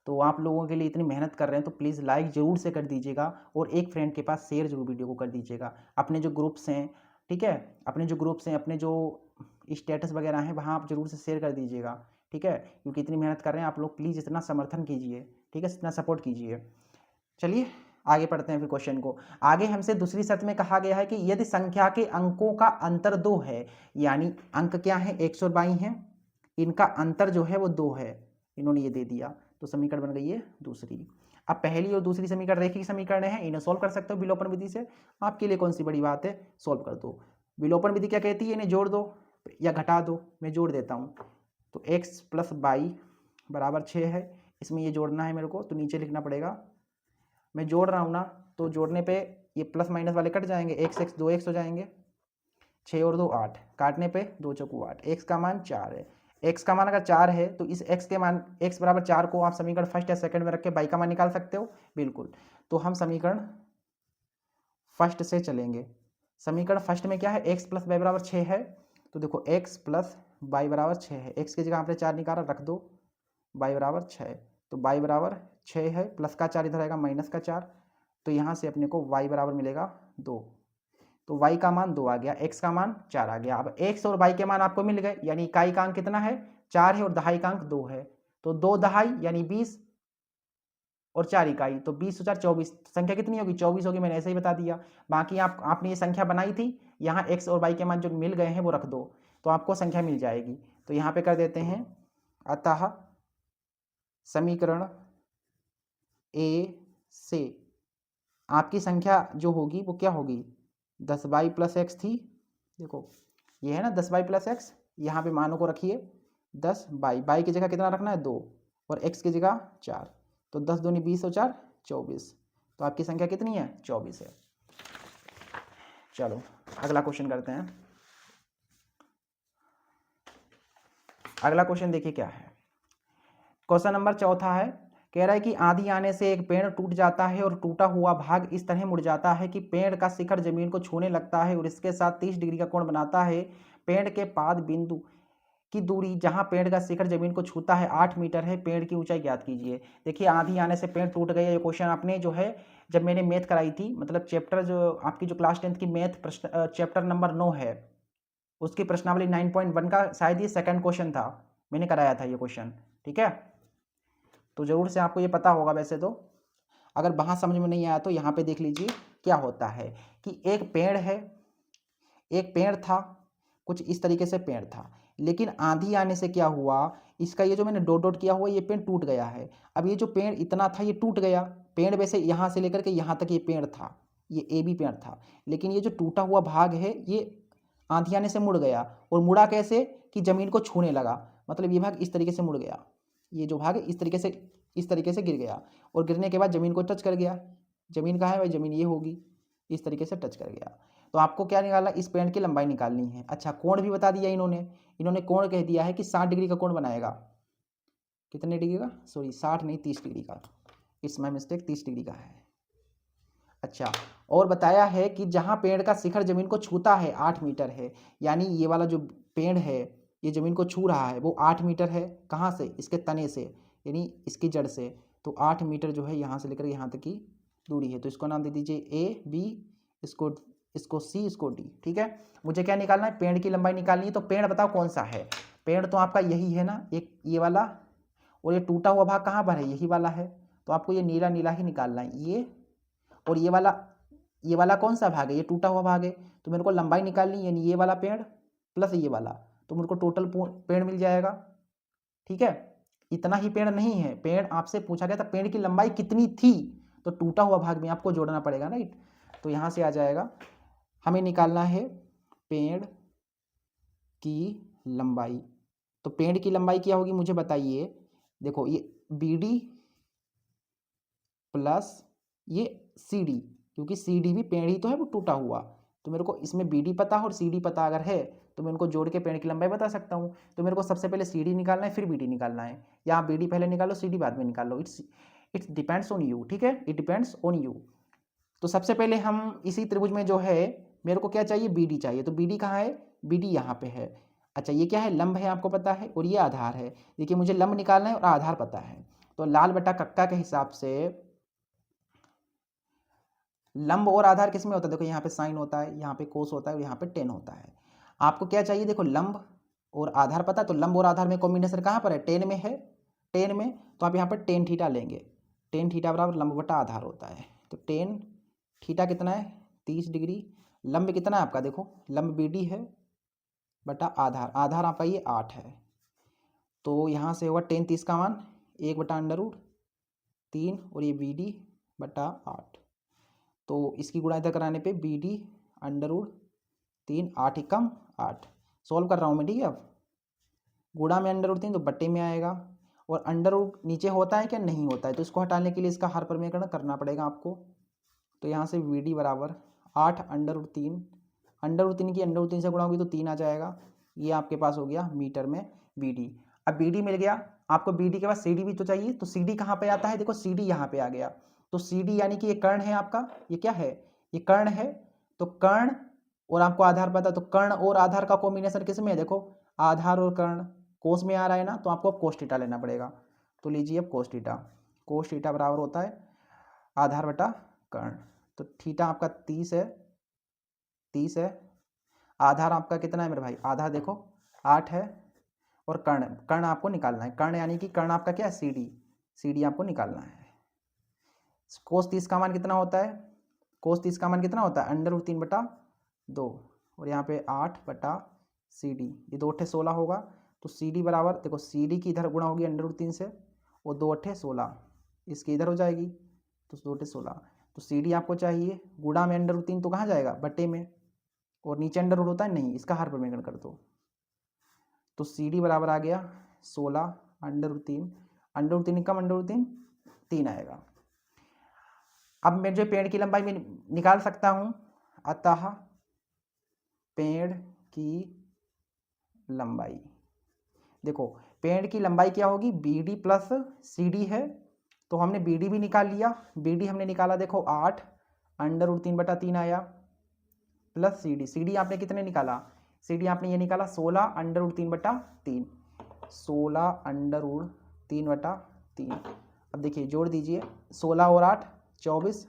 तो आप लोगों के लिए इतनी मेहनत कर रहे हैं तो प्लीज़ लाइक ज़रूर से कर दीजिएगा और एक फ्रेंड के पास शेयर जरूर वीडियो को कर दीजिएगा। अपने जो ग्रुप्स हैं, ठीक है, अपने जो ग्रुप्स हैं, अपने जो स्टेटस वगैरह हैं, वहाँ आप जरूर से शेयर कर दीजिएगा, ठीक है, क्योंकि इतनी मेहनत कर रहे हैं आप लोग, प्लीज़ इतना समर्थन कीजिए, ठीक है, इतना सपोर्ट कीजिए। चलिए आगे पढ़ते हैं फिर क्वेश्चन को। आगे हमसे दूसरी शर्त में कहा गया है कि यदि संख्या के अंकों का अंतर 2 है, यानी अंक क्या है, 100 और 22 है, इनका अंतर जो है वो 2 है, इन्होंने ये दे दिया, तो समीकरण बन गई है दूसरी। अब पहली और दूसरी समीकरण रेखीय समीकरण है, इन्हें सोल्व कर सकते हो विलोपन विधि से, आपके लिए कौन सी बड़ी बात है, सोल्व कर दो। विलोपन विधि क्या कहती है, इन्हें जोड़ दो या घटा दो, मैं जोड़ देता हूँ। तो x + y बराबर 6 है, इसमें ये जोड़ना है मेरे को, तो नीचे लिखना पड़ेगा, मैं जोड़ रहा हूँ ना, तो जोड़ने पे ये प्लस माइनस वाले कट जाएंगे, x 2 x हो जाएंगे, 6 और 2 8, काटने पे 2 चौकू 8, x का मान 4 है। x का मान अगर 4 है तो इस x के मान x बराबर 4 को आप समीकरण फर्स्ट या सेकंड में रख के y का मान निकाल सकते हो, बिल्कुल। तो हम समीकरण फर्स्ट से चलेंगे। समीकरण फर्स्ट में क्या है, x + y बराबर 6 है, तो देखो x + y बराबर 6 है, x की जगह आपने 4 निकाला, रख दो, y बराबर 6, तो y बराबर 6 है, प्लस का 4 इधर आएगा, माइनस का 4, तो यहाँ से अपने को y बराबर मिलेगा 2, तो y का मान 2 आ गया, x का मान 4 आ गया। अब x और y के मान आपको मिल गए, यानी इकाई का अंक कितना है, 4 है, और दहाई का अंक 2 है, तो 2 दहाई यानी 20 और 4 इकाई, तो 20 और 4 24, संख्या कितनी होगी, 24 होगी, मैंने ऐसे ही बता दिया। बाकी आपने ये संख्या बनाई थी, यहाँ x और y के मान जो मिल गए हैं वो रख दो, तो आपको संख्या मिल जाएगी। तो यहाँ पे कर देते हैं, अतः समीकरण ए से आपकी संख्या जो होगी वो क्या होगी, 10y + x थी, देखो ये है ना 10y + x, यहाँ पे मानों को रखिए 10y की जगह कितना रखना है 2 और x की जगह 4, तो 10 दूनी 20 और 4 24, तो आपकी संख्या कितनी है 24 है। चलो अगला क्वेश्चन करते हैं। अगला क्वेश्चन देखिए क्या है, क्वेश्चन नंबर चौथा है, कह रहा है कि आंधी आने से एक पेड़ टूट जाता है और टूटा हुआ भाग इस तरह मुड़ जाता है कि पेड़ का शिखर जमीन को छूने लगता है और इसके साथ 30 डिग्री का कोण बनाता है। पेड़ के पाद बिंदु की दूरी जहां पेड़ का शिखर जमीन को छूता है 8 मीटर है, पेड़ की ऊंचाई ज्ञात कीजिए। देखिए आंधी आने से पेड़ टूट गया, ये क्वेश्चन आपने जो है जब मैंने मैथ कराई थी, मतलब चैप्टर जो आपकी जो क्लास 10th की मैथ प्रश्न चैप्टर नंबर 9 है, उसकी प्रश्नावली 9.1 का शायद ये सेकंड क्वेश्चन था, मैंने कराया था ये क्वेश्चन, ठीक है, तो ज़रूर से आपको ये पता होगा। वैसे तो अगर वहाँ समझ में नहीं आया तो यहाँ पे देख लीजिए क्या होता है कि एक पेड़ है, एक पेड़ था, कुछ इस तरीके से पेड़ था, लेकिन आंधी आने से क्या हुआ, इसका ये जो मैंने डॉट डॉट किया हुआ ये पेड़ टूट गया है। अब ये जो पेड़ इतना था ये टूट गया, पेड़ वैसे यहाँ से लेकर के यहाँ तक ये पेड़ था, ये ए बी पेड़ था, लेकिन ये जो टूटा हुआ भाग है ये आंधी आने से मुड़ गया, और मुड़ा कैसे कि ज़मीन को छूने लगा, मतलब ये भाग इस तरीके से मुड़ गया, ये जो भाग है इस तरीके से गिर गया, और गिरने के बाद ज़मीन को टच कर गया। ज़मीन कहाँ है भाई, ज़मीन ये होगी, इस तरीके से टच कर गया। तो आपको क्या निकालना, इस पेड़ की लंबाई निकालनी है। अच्छा कोण भी बता दिया इन्होंने कोण कह दिया है कि 60 डिग्री का कोण बनाएगा, कितने डिग्री का, सॉरी 60 नहीं 30 डिग्री का, इट्स माई मिस्टेक, 30 डिग्री का है। अच्छा और बताया है कि जहाँ पेड़ का शिखर जमीन को छूता है 8 मीटर है, यानी ये वाला जो पेड़ है ये ज़मीन को छू रहा है वो 8 मीटर है, कहाँ से, इसके तने से, यानी इसकी जड़ से, तो 8 मीटर जो है यहाँ से लेकर यहाँ तक की दूरी है, तो इसको नाम दे दीजिए ए बी, इसको सी, इसको डी, ठीक है। मुझे क्या निकालना है, पेड़ की लंबाई निकालनी है, तो पेड़ बताओ कौन सा है, पेड़ तो आपका यही है ना, एक ये वाला, और ये टूटा हुआ भाग कहाँ पर है, यही वाला है, तो आपको ये नीला नीला ही निकालना है, ये और ये वाला कौन सा भाग है, ये टूटा हुआ भाग है, तो मेरे को लंबाई निकालनी है, यानी ये वाला पेड़ प्लस ये वाला, तो मेरे को टोटल पेड़ मिल जाएगा, ठीक है। इतना ही पेड़ नहीं है, पेड़ आपसे पूछा गया था पेड़ की लंबाई कितनी थी, तो टूटा हुआ भाग में आपको जोड़ना पड़ेगा, राइट, तो यहाँ से आ जाएगा, हमें निकालना है पेड़ की लंबाई, तो पेड़ की लंबाई क्या होगी मुझे बताइए, देखो ये बी डी प्लस ये सी डी, क्योंकि सी डी भी पेड़ ही तो है वो टूटा हुआ, तो मेरे को इसमें बी डी पता और सी डी पता अगर है तो मैं उनको जोड़ के पेड़ की लंबाई बता सकता हूँ। तो मेरे को सबसे पहले सी डी निकालना है फिर बी डी निकालना है, या बी डी पहले निकालो सी डी बाद में निकालो, इट्स डिपेंड्स ऑन यू, ठीक है, इट डिपेंड्स ऑन यू। तो सबसे पहले हम इसी त्रिभुज में जो है मेरे को क्या चाहिए, बी डी चाहिए, तो बी डी कहाँ है, बी डी यहाँ पे है। अच्छा ये क्या है, लंब है आपको पता है, और ये आधार है, देखिए मुझे लंब निकालना है और आधार पता है, तो लाल बटा कक्का के हिसाब से लंब और आधार किस में होता है? देखो यहाँ पे साइन होता है, यहाँ पे कोस होता है और यहाँ पे टेन होता है। आपको क्या चाहिए? देखो लंब और आधार पता है, तो लंब और आधार में कॉम्बिनेशन कहाँ पर है? टेन में है। टेन में तो आप यहाँ पर टेन थीटा लेंगे। टेन थीटा बराबर लंब बटा आधार होता है। तो टेन थीटा कितना है? 30 डिग्री। लंब कितना है आपका? देखो लंब BD है बटा आधार, आधार आपका ये 8 है। तो यहाँ से होगा टेन 30 का मान 1 बटा अंडर रूट 3 और ये BD बटा 8। तो इसकी गुणा इधर कराने पे BD अंडर रूट 3 8 एकम 8। सॉल्व कर रहा हूँ मैं, ठीक है। अब गुणा में अंडर रूट 3 तो बट्टे में आएगा, और अंडर रूट नीचे होता है क्या? नहीं होता है। तो इसको हटाने के लिए इसका हर परिमेयकरण करना पड़ेगा आपको। तो यहाँ से BD बराबर 8 अंडर रूट 3, अंडर रूट 3 की अंडर रूट 3 से गुणा होगी तो 3 आ जाएगा। ये आपके पास हो गया मीटर में BD। अब BD मिल गया आपको, BD के बाद CD भी तो चाहिए। तो CD कहाँ पे आता है? देखो CD यहाँ पे आ गया। तो CD यानी कि ये कर्ण है आपका, ये क्या है? ये कर्ण है। तो कर्ण और आपको आधार पता, तो कर्ण और आधार का कॉम्बिनेशन किस में है? देखो आधार और कर्ण कोस में आ रहा है ना, तो आपको अब कोस थीटा लेना पड़ेगा। तो लीजिए अब कोस थीटा, कोस थीटा बराबर होता है आधार बटा कर्ण। तो थीटा आपका 30 है, 30 है। आधार आपका कितना है मेरे भाई? आधार देखो 8 है, और कर्ण, कर्ण आपको निकालना है। कर्ण यानी कि कर्ण आपका क्या है? CD, CD आपको निकालना है। कोस 30 का मान कितना होता है? कोस 30 का मान कितना होता है? अंडर रूट 3 बटा 2, और यहाँ पे 8 बटा CD, ये 2 अट्ठे 16 होगा। तो CD बराबर देखो CD की इधर गुणा होगी अंडर रूट 3 से, और 2 अट्ठे 16, इसकी इधर हो जाएगी, तो 2 अट्ठे 16। तो CD आपको चाहिए, गुणा में अंडर रूट 3 तो कहाँ जाएगा? बट्टे में, और नीचे अंडर रूट होता है नहीं, इसका हर परिमेयकरण कर दो। तो CD बराबर आ गया 16 अंडर रूट 3, अंडर रूट 3 कम अंडर रूट 3 3 आएगा। अब मैं जो पेड़ की लंबाई में निकाल सकता हूँ, अतः पेड़ की लंबाई, देखो पेड़ की लंबाई क्या होगी? BD प्लस CD है। तो हमने BD भी निकाल लिया, BD हमने निकाला देखो 8 अंडर रूट 3 बटा 3 आया, प्लस CD, CD आपने कितने निकाला? CD आपने ये निकाला 16 अंडर रूट 3 बटा 3, 16 अंडर रूट 3 बटा 3। अब देखिए जोड़ दीजिए, 16 और 8 24,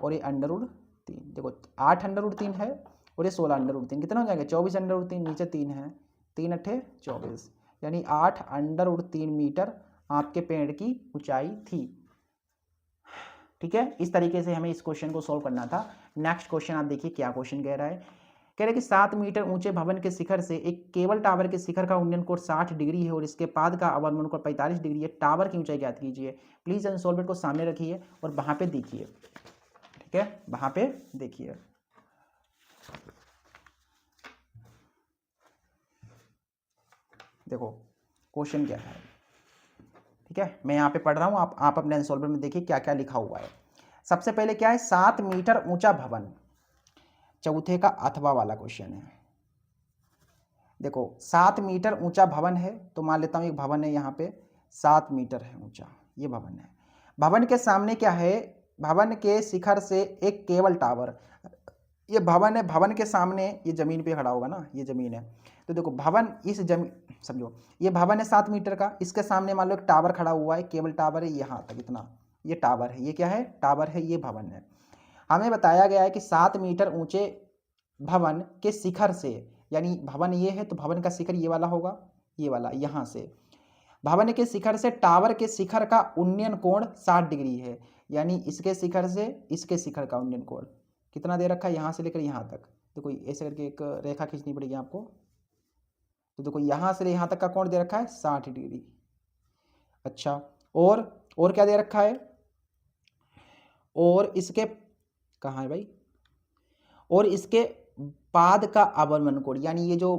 और ये अंडर रूट 3, देखो 8 अंडर रूट 3 है और ये 16 अंडर रूट 3, कितना हो जाएगा? 24 अंडर रूट 3, नीचे 3 है, 3 अट्ठे 24, यानी 8 अंडर रूट 3 मीटर आपके पेड़ की ऊंचाई थी। ठीक है, इस तरीके से हमें इस क्वेश्चन को सॉल्व करना था। नेक्स्ट क्वेश्चन आप देखिए क्या क्वेश्चन कह रहा है। कह रहे कि 7 मीटर ऊंचे भवन के शिखर से एक केबल टावर के शिखर का उन्नयन कोण 60 डिग्री है और इसके पाद का अवलंबन कोण 45 डिग्री है। टावर की ऊंचाई ज्ञात कीजिए। प्लीज अनसॉल्वेड को सामने रखिए और वहां पे देखिए, ठीक है, वहां पे देखिए। देखो क्वेश्चन क्या है, ठीक है, मैं यहाँ पे पढ़ रहा हूँ, आप अपने आंसर में देखिए क्या क्या लिखा हुआ है। सबसे पहले क्या है? 7 मीटर ऊंचा भवन, चौथे का अथवा वाला क्वेश्चन है। देखो 7 मीटर ऊंचा भवन है, तो मान लेता हूँ एक भवन है, यहाँ पे 7 मीटर है ऊंचा, ये भवन है। भवन के सामने क्या है? भवन के शिखर से एक केबल टावर, ये भवन है, भवन के सामने ये जमीन पे खड़ा होगा ना, ये जमीन है। तो देखो भवन इस जमीन, समझो ये भवन है 7 मीटर का, इसके सामने मान लो एक टावर खड़ा हुआ है, केबल टावर है यहाँ तक, इतना ये टावर है, ये क्या है? टावर है, ये भवन है। हमें बताया गया है कि 7 मीटर ऊंचे भवन के शिखर से, यानी भवन ये है तो भवन का शिखर ये वाला होगा, ये वाला, यहाँ से भवन के शिखर से टावर के शिखर का उन्नयन कोण 60 डिग्री है, यानी इसके शिखर से इसके शिखर का उन्नयन कोण कितना दे रखा है? यहाँ से लेकर यहाँ तक, देखो ऐसे करके एक रेखा खींचनी पड़ेगी आपको। तो देखो यहाँ से यहाँ तक का कोण दे रखा है 60 डिग्री। अच्छा, और क्या दे रखा है? और इसके, कहाँ है भाई? और इसके पाद का अवलंबन कोण, यानी ये जो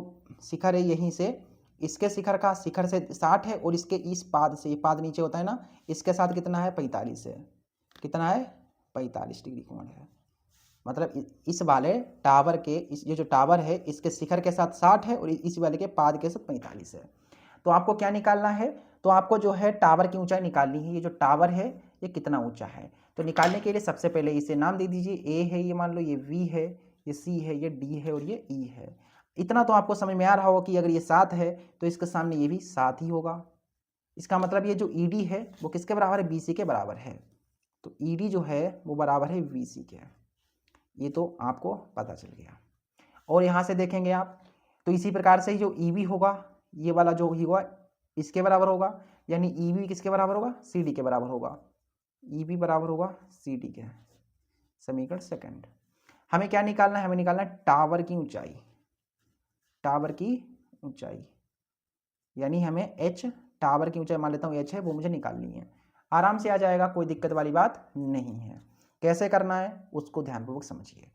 शिखर है यहीं से इसके शिखर का, शिखर से 60 है, और इसके इस पाद से, ये पाद नीचे होता है ना, इसके साथ कितना है? 45 है। कितना है? 45 डिग्री कोण है। मतलब इस वाले टावर के, ये जो टावर है इसके शिखर के साथ 60 है और इस वाले के पाद के साथ 45 है। तो आपको क्या निकालना है? तो आपको जो है टावर की ऊंचाई निकालनी है। ये जो टावर है ये कितना ऊंचा है? तो निकालने के लिए सबसे पहले इसे नाम दे दीजिए। ए है ये, मान लो ये V है, ये C है, ये D है और ये E है। इतना तो आपको समझ में आ रहा होगा कि अगर ये 7 है तो इसके सामने ये भी 7 ही होगा। इसका मतलब ये जो ED है वो किसके बराबर है, BC के बराबर है। तो ED जो है वो बराबर है BC के, ये तो आपको पता चल गया। और यहाँ से देखेंगे आप, तो इसी प्रकार से ही जो EB होगा, ये वाला जो होगा इसके बराबर होगा, यानी EB किसके बराबर होगा, CD के बराबर होगा। EB बराबर होगा CD के। समीकरण सेकंड। हमें क्या निकालना है, हमें निकालना है टावर की ऊंचाई, टावर की ऊंचाई, यानी हमें H, टावर की ऊंचाई मान लेता हूँ H है, वो मुझे निकालनी है। आराम से आ जाएगा, कोई दिक्कत वाली बात नहीं है। कैसे करना है उसको ध्यानपूर्वक समझिए।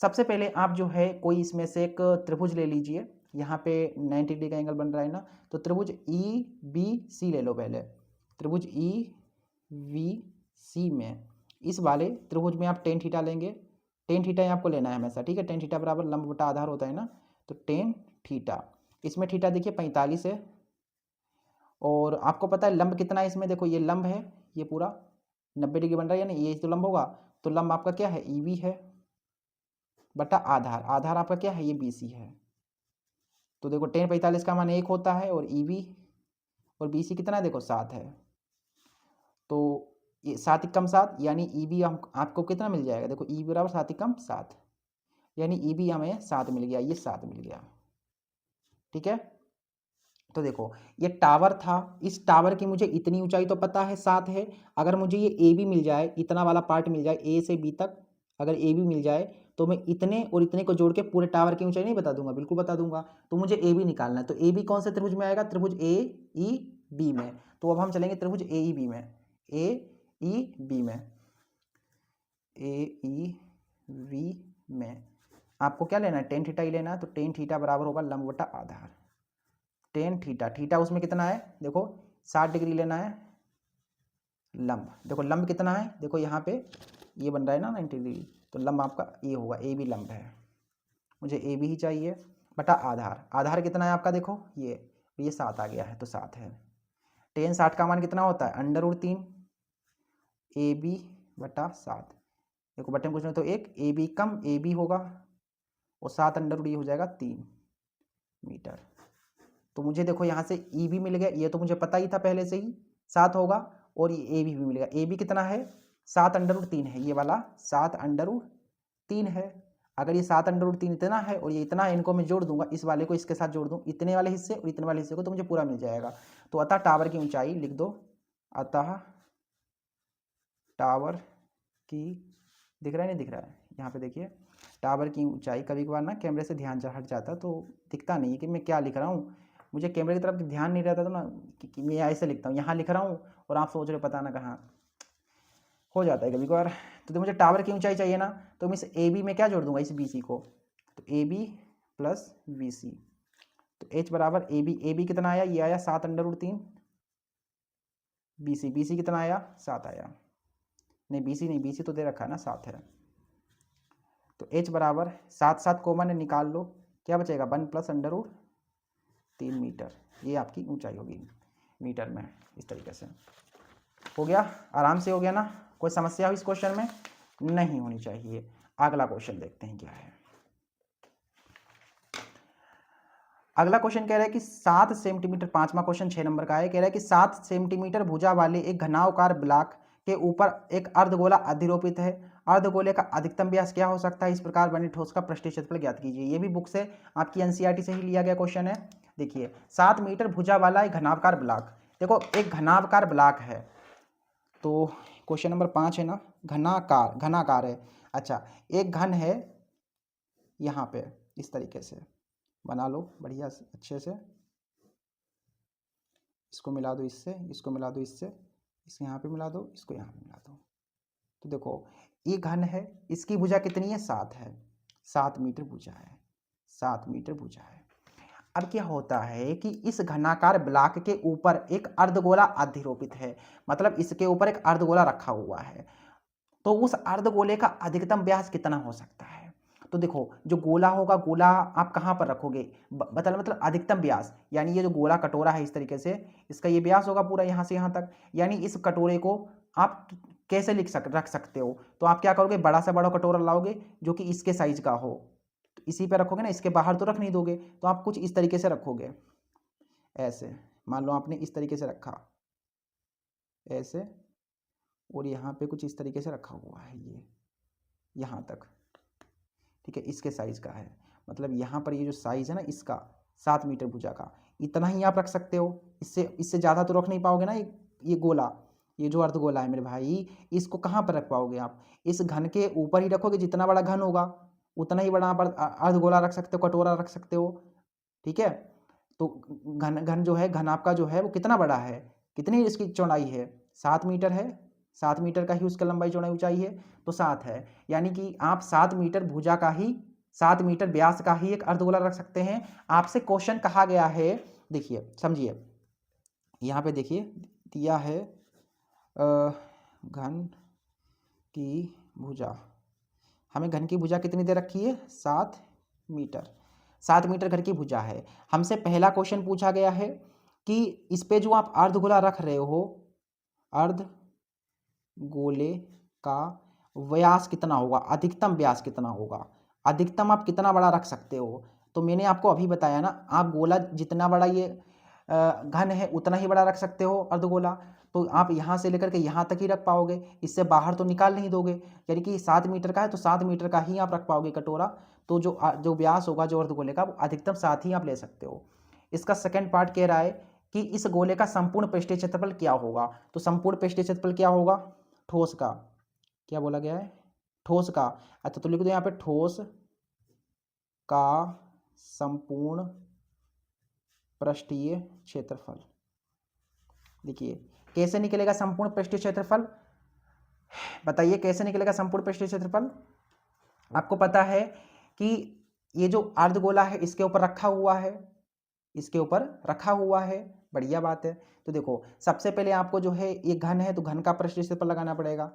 सबसे पहले आप जो है कोई इसमें से एक त्रिभुज ले लीजिए, यहाँ पे 90 डिग्री का एंगल बन रहा है ना, तो त्रिभुज EBC ले लो पहले। त्रिभुज EBC में इस वाले त्रिभुज में आप टेन थीटा लेंगे, टेन थीटा आपको लेना है हमेशा, ठीक है। टेन थीटा बराबर लंब बटा आधार होता है ना, तो टेन थीटा, इसमें थीटा देखिए 45 है, और आपको पता है लंब कितना है इसमें, देखो ये लंब है, ये पूरा 90 डिग्री बन रहा है, यानी ये तो लंब होगा, तो लंब आपका क्या है, EB है बटा आधार, आधार आपका क्या है, ये BC है। तो देखो टेन 45 का मान 1 होता है, और EB और BC कितना है, देखो 7 है। तो ये 7 कम 7, यानी EB आपको कितना मिल जाएगा, देखो EB बराबर 7 कम 7, यानी EB हमें 7 मिल गया, ये 7 मिल गया, ठीक है। तो देखो ये टावर था, इस टावर की मुझे इतनी ऊंचाई तो पता है 7 है, अगर मुझे ये AB मिल जाए, इतना वाला पार्ट मिल जाए A से B तक, अगर AB मिल जाए तो मैं इतने और इतने को जोड़ के पूरे टावर की ऊंचाई नहीं बता दूंगा, बिल्कुल बता दूंगा। तो मुझे AB निकालना है, तो AB कौन से त्रिभुज में आएगा, त्रिभुज AEB में। तो अब हम चलेंगे त्रिभुज AEB में, AEB में, AEB में आपको क्या लेना है, टेन थीटा ही लेना है। तो टेन थीटा बराबर होगा लंब बटा आधार, टेन थीटा, थीटा उसमें कितना है, देखो 60 डिग्री लेना है लंब, देखो लंब कितना है, देखो यहाँ पे ये बन रहा है ना 90 डिग्री, तो लंब आपका ये होगा, AB लंब है, मुझे AB ही चाहिए, बटा आधार, आधार कितना है आपका, देखो ये 7 आ गया है, तो 7 है। टेन 60 का मान कितना होता है, √3 AB बटा 7, देखो बटे में कुछ नहीं तो एक, AB कम AB होगा, और 7 अंडर ये हो जाएगा 3 मीटर। तो मुझे देखो यहाँ से EB मिल गया, ये तो मुझे पता ही था पहले से ही 7 होगा, और ये AB भी मिलेगा। AB कितना है, 7 √3 है, ये वाला 7 √3 है। अगर ये 7 √3 इतना है और ये इतना है, इनको मैं जोड़ दूंगा, इस वाले को इसके साथ जोड़ दूं, इतने वाले हिस्से और इतने वाले हिस्से को, तो मुझे पूरा मिल जाएगा। तो अतः टावर की ऊंचाई लिख दो, अतः टावर की, दिख रहा है नहीं दिख रहा है, यहाँ पे देखिए टावर की ऊंचाई, कभी कभार ना कैमरे से ध्यान हट जाता तो दिखता नहीं है कि मैं क्या लिख रहा हूँ, मुझे कैमरे की तरफ ध्यान नहीं रहता तो ना कि मैं ऐसे लिखता हूँ, यहाँ लिख रहा हूँ और आप सोच रहे हो पता ना कहाँ, हो जाता है कभी कभार। तो मुझे टावर की ऊंचाई चाहिए ना, तो मैं इस AB में क्या जोड़ दूंगा, इस BC को, तो AB प्लस BC, तो H बराबर AB कितना आया, ये आया 7 √3, BC कितना आया, 7 आया, नहीं BC तो दे रखा है ना, 7 है। तो H बराबर 7 कॉमन निकाल लो, क्या बचेगा, 1 प्लस √3 मीटर, ये आपकी ऊंचाई होगी मीटर में। इस तरीके से हो गया, आराम से हो गया ना, कोई समस्या हो इस क्वेश्चन में, नहीं होनी चाहिए। अगला क्वेश्चन देखते हैं क्या है। अगला क्वेश्चन कह रहा है कि 7 सेंटीमीटर, 5वां क्वेश्चन 6 नंबर का है, कह रहा है कि 7 सेंटीमीटर भुजा वाले एक घनावकार ब्लॉक के ऊपर एक अर्धगोला अधिरोपित है, अर्धगोले का अधिकतम व्यास क्या हो सकता है, इस प्रकार बने ठोस का पृष्ठीय क्षेत्रफल ज्ञात कीजिए। ये भी बुक से आपकी NCERT से ही लिया गया क्वेश्चन है। देखिए 7 मीटर भुजा वाला एक घनावकार ब्लॉक, देखो एक घनावकार ब्लॉक है, तो क्वेश्चन नंबर 5 है ना, घनाकार है। अच्छा एक घन है, यहाँ पे इस तरीके से बना लो बढ़िया से अच्छे से, इसको मिला दो इससे, इसको मिला दो इससे, इसको यहाँ पे मिला दो, इसको यहाँ पे मिला दो। तो देखो ये घन है, इसकी भुजा कितनी है, 7 है, 7 मीटर भुजा है, 7 मीटर भुजा है। अब क्या होता है कि इस घनाकार ब्लॉक के ऊपर एक अर्धगोला अधिरोपित है, मतलब इसके ऊपर एक अर्धगोला रखा हुआ है, तो उस अर्धगोले का अधिकतम व्यास कितना हो सकता है। तो देखो जो गोला होगा, गोला आप कहाँ पर रखोगे, मतलब अधिकतम व्यास, यानी ये जो गोला कटोरा है इस तरीके से, इसका ये व्यास होगा पूरा यहाँ से यहाँ तक, यानी इस कटोरे को आप कैसे रख सकते हो, तो आप क्या करोगे, बड़ा से बड़ा कटोरा लाओगे जो कि इसके साइज का हो, तो इसी पे रखोगे ना, इसके बाहर तो रख नहीं दोगे, तो आप कुछ इस तरीके से रखोगे, ऐसे मान लो आपने इस तरीके से रखा ऐसे, और यहाँ पे कुछ इस तरीके से रखा हुआ है ये यहाँ तक, ठीक है, इसके साइज का है, मतलब यहाँ पर ये जो साइज है ना इसका 7 मीटर भुजा का, इतना ही आप रख सकते हो। इससे ज़्यादा तो रख नहीं पाओगे ना। ये गोला, ये जो अर्धगोला है मेरे भाई, इसको कहाँ पर रख पाओगे आप? इस घन के ऊपर ही रखोगे, जितना बड़ा घन होगा उतना ही बड़ा आप अर्धगोला रख सकते हो, कटोरा रख सकते हो, ठीक है। तो घन घन जो है, घन आपका जो है वो कितना बड़ा है, कितनी इसकी चौड़ाई है, 7 मीटर है, 7 मीटर का ही उसका लंबाई चौड़ाई ऊंचाई है, तो 7 है। यानी कि आप 7 मीटर भुजा का ही, 7 मीटर व्यास का ही एक अर्धगोला रख सकते हैं। आपसे क्वेश्चन कहा गया है, देखिए समझिए, यहाँ पे देखिए दिया है घन की भुजा, हमें घन की भुजा कितनी दे रखी है, 7 मीटर, 7 मीटर घन की भुजा है। हमसे पहला क्वेश्चन पूछा गया है कि इस पे जो आप अर्धगोला रख रहे हो, अर्धगोले का व्यास कितना होगा, अधिकतम व्यास कितना होगा, अधिकतम आप कितना बड़ा रख सकते हो। तो मैंने आपको अभी बताया ना, आप गोला जितना बड़ा ये घन है उतना ही बड़ा रख सकते हो अर्धगोला, तो आप यहाँ से लेकर के यहाँ तक ही रख पाओगे, इससे बाहर तो निकाल नहीं दोगे। यानी कि 7 मीटर का है तो 7 मीटर का ही आप रख पाओगे कटोरा, तो जो व्यास होगा जो अर्धगोले का, वो अधिकतम 7 ही आप ले सकते हो। इसका सेकंड पार्ट कह रहा है कि इस गोले का संपूर्ण पृष्ठीय क्षेत्रफल क्या होगा। तो संपूर्ण पृष्ठीय क्षेत्रफल क्या होगा, ठोस का, क्या बोला गया है, ठोस का। अच्छा तो लिख दो यहाँ पे, ठोस का संपूर्ण पृष्ठीय क्षेत्रफल। देखिए कैसे निकलेगा संपूर्ण पृष्ठीय क्षेत्रफल, बताइए कैसे निकलेगा संपूर्ण पृष्ठीय क्षेत्रफल। आपको पता है कि ये जो अर्धगोला है इसके ऊपर रखा हुआ है, इसके ऊपर रखा हुआ है, बढ़िया बात है। तो देखो सबसे पहले आपको जो है, ये घन है तो घन का पृष्ठीय क्षेत्रफल लगाना पड़ेगा।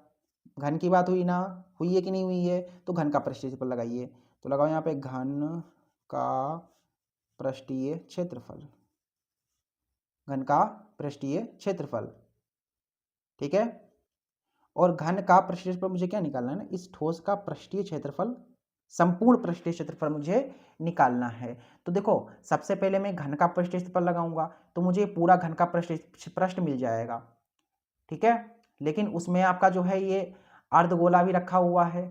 घन की बात हुई ना, हुई है कि नहीं हुई है, तो घन का पृष्ठीय क्षेत्रफल लगाइए। तो लगाओ यहाँ पे घन का पृष्ठीय क्षेत्रफल, घन का पृष्ठीय क्षेत्रफल, ठीक है। और घन का पृष्ठीय क्षेत्रफल मुझे क्या निकालना है ना, इस ठोस का पृष्ठीय क्षेत्रफल, संपूर्ण पृष्ठीय क्षेत्रफल मुझे निकालना है। तो देखो सबसे पहले मैं घन का पृष्ठीय क्षेत्रफल लगाऊंगा तो मुझे पूरा घन का पृष्ठ मिल जाएगा, ठीक है। लेकिन उसमें आपका जो है ये अर्धगोला भी रखा हुआ है,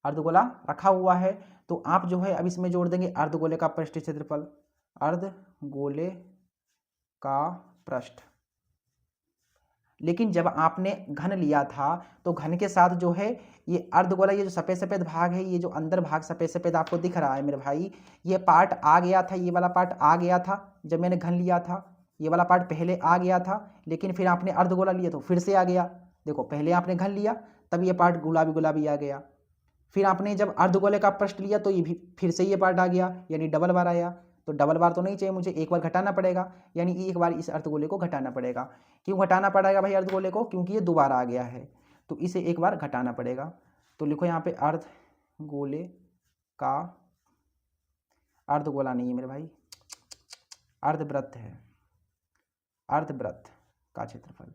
अर्धगोला रखा हुआ है, तो आप जो है अब इसमें जोड़ देंगे अर्धगोले का पृष्ठीय क्षेत्रफल, अर्धगोले का पृष्ठ। लेकिन जब आपने घन लिया था तो घन के साथ जो है ये अर्धगोला, ये जो सफ़ेद सफ़ेद भाग है, ये जो अंदर भाग सफ़ेद सफ़ेद आपको दिख रहा है मेरे भाई, ये पार्ट आ गया था, ये वाला पार्ट आ गया था जब मैंने घन लिया था, ये वाला पार्ट पहले आ गया था, लेकिन फिर आपने अर्धगोला लिया तो फिर से आ गया। देखो पहले आपने घन लिया तब ये पार्ट गुलाबी गुलाबी आ गया, फिर आपने जब अर्धगोले का पृष्ठ लिया तो ये भी फिर से ये पार्ट आ गया, यानी डबल बार आया। तो डबल बार तो नहीं चाहिए मुझे, एक बार घटाना पड़ेगा, यानी एक बार इस अर्धगोले को घटाना पड़ेगा। क्यों घटाना पड़ेगा भाई अर्धगोले को, क्योंकि ये दोबारा आ गया है, तो इसे एक बार घटाना पड़ेगा। तो लिखो यहाँ पे अर्धगोले का, अर्धगोला नहीं है मेरे भाई, अर्धवृत्त है, अर्धवृत्त का क्षेत्रफल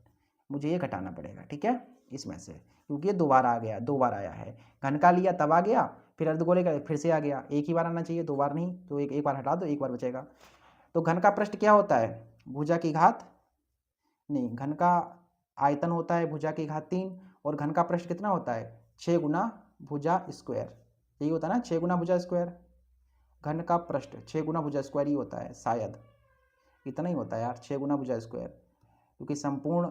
मुझे ये घटाना पड़ेगा, ठीक है, इसमें से, क्योंकि ये दोबारा आ गया, दो बार आया है। घन का लिया तब आ गया, फिर अर्धगोले का फिर से आ गया, एक ही बार आना चाहिए, दो बार नहीं, तो एक बार हटा दो, एक बार बचेगा। तो घन का पृष्ठ क्या होता है, भुजा की घात, नहीं, घन का आयतन होता है भुजा की घात 3, और घन का पृष्ठ कितना होता है, 6 गुना भुजा स्क्वायर, यही होता है ना, 6 गुना भुजा स्क्वायर। घन का पृष्ठ 6 गुना भुजा स्क्वायर ही होता है, शायद इतना ही होता है यार, 6 गुना भुजा स्क्वायर, क्योंकि संपूर्ण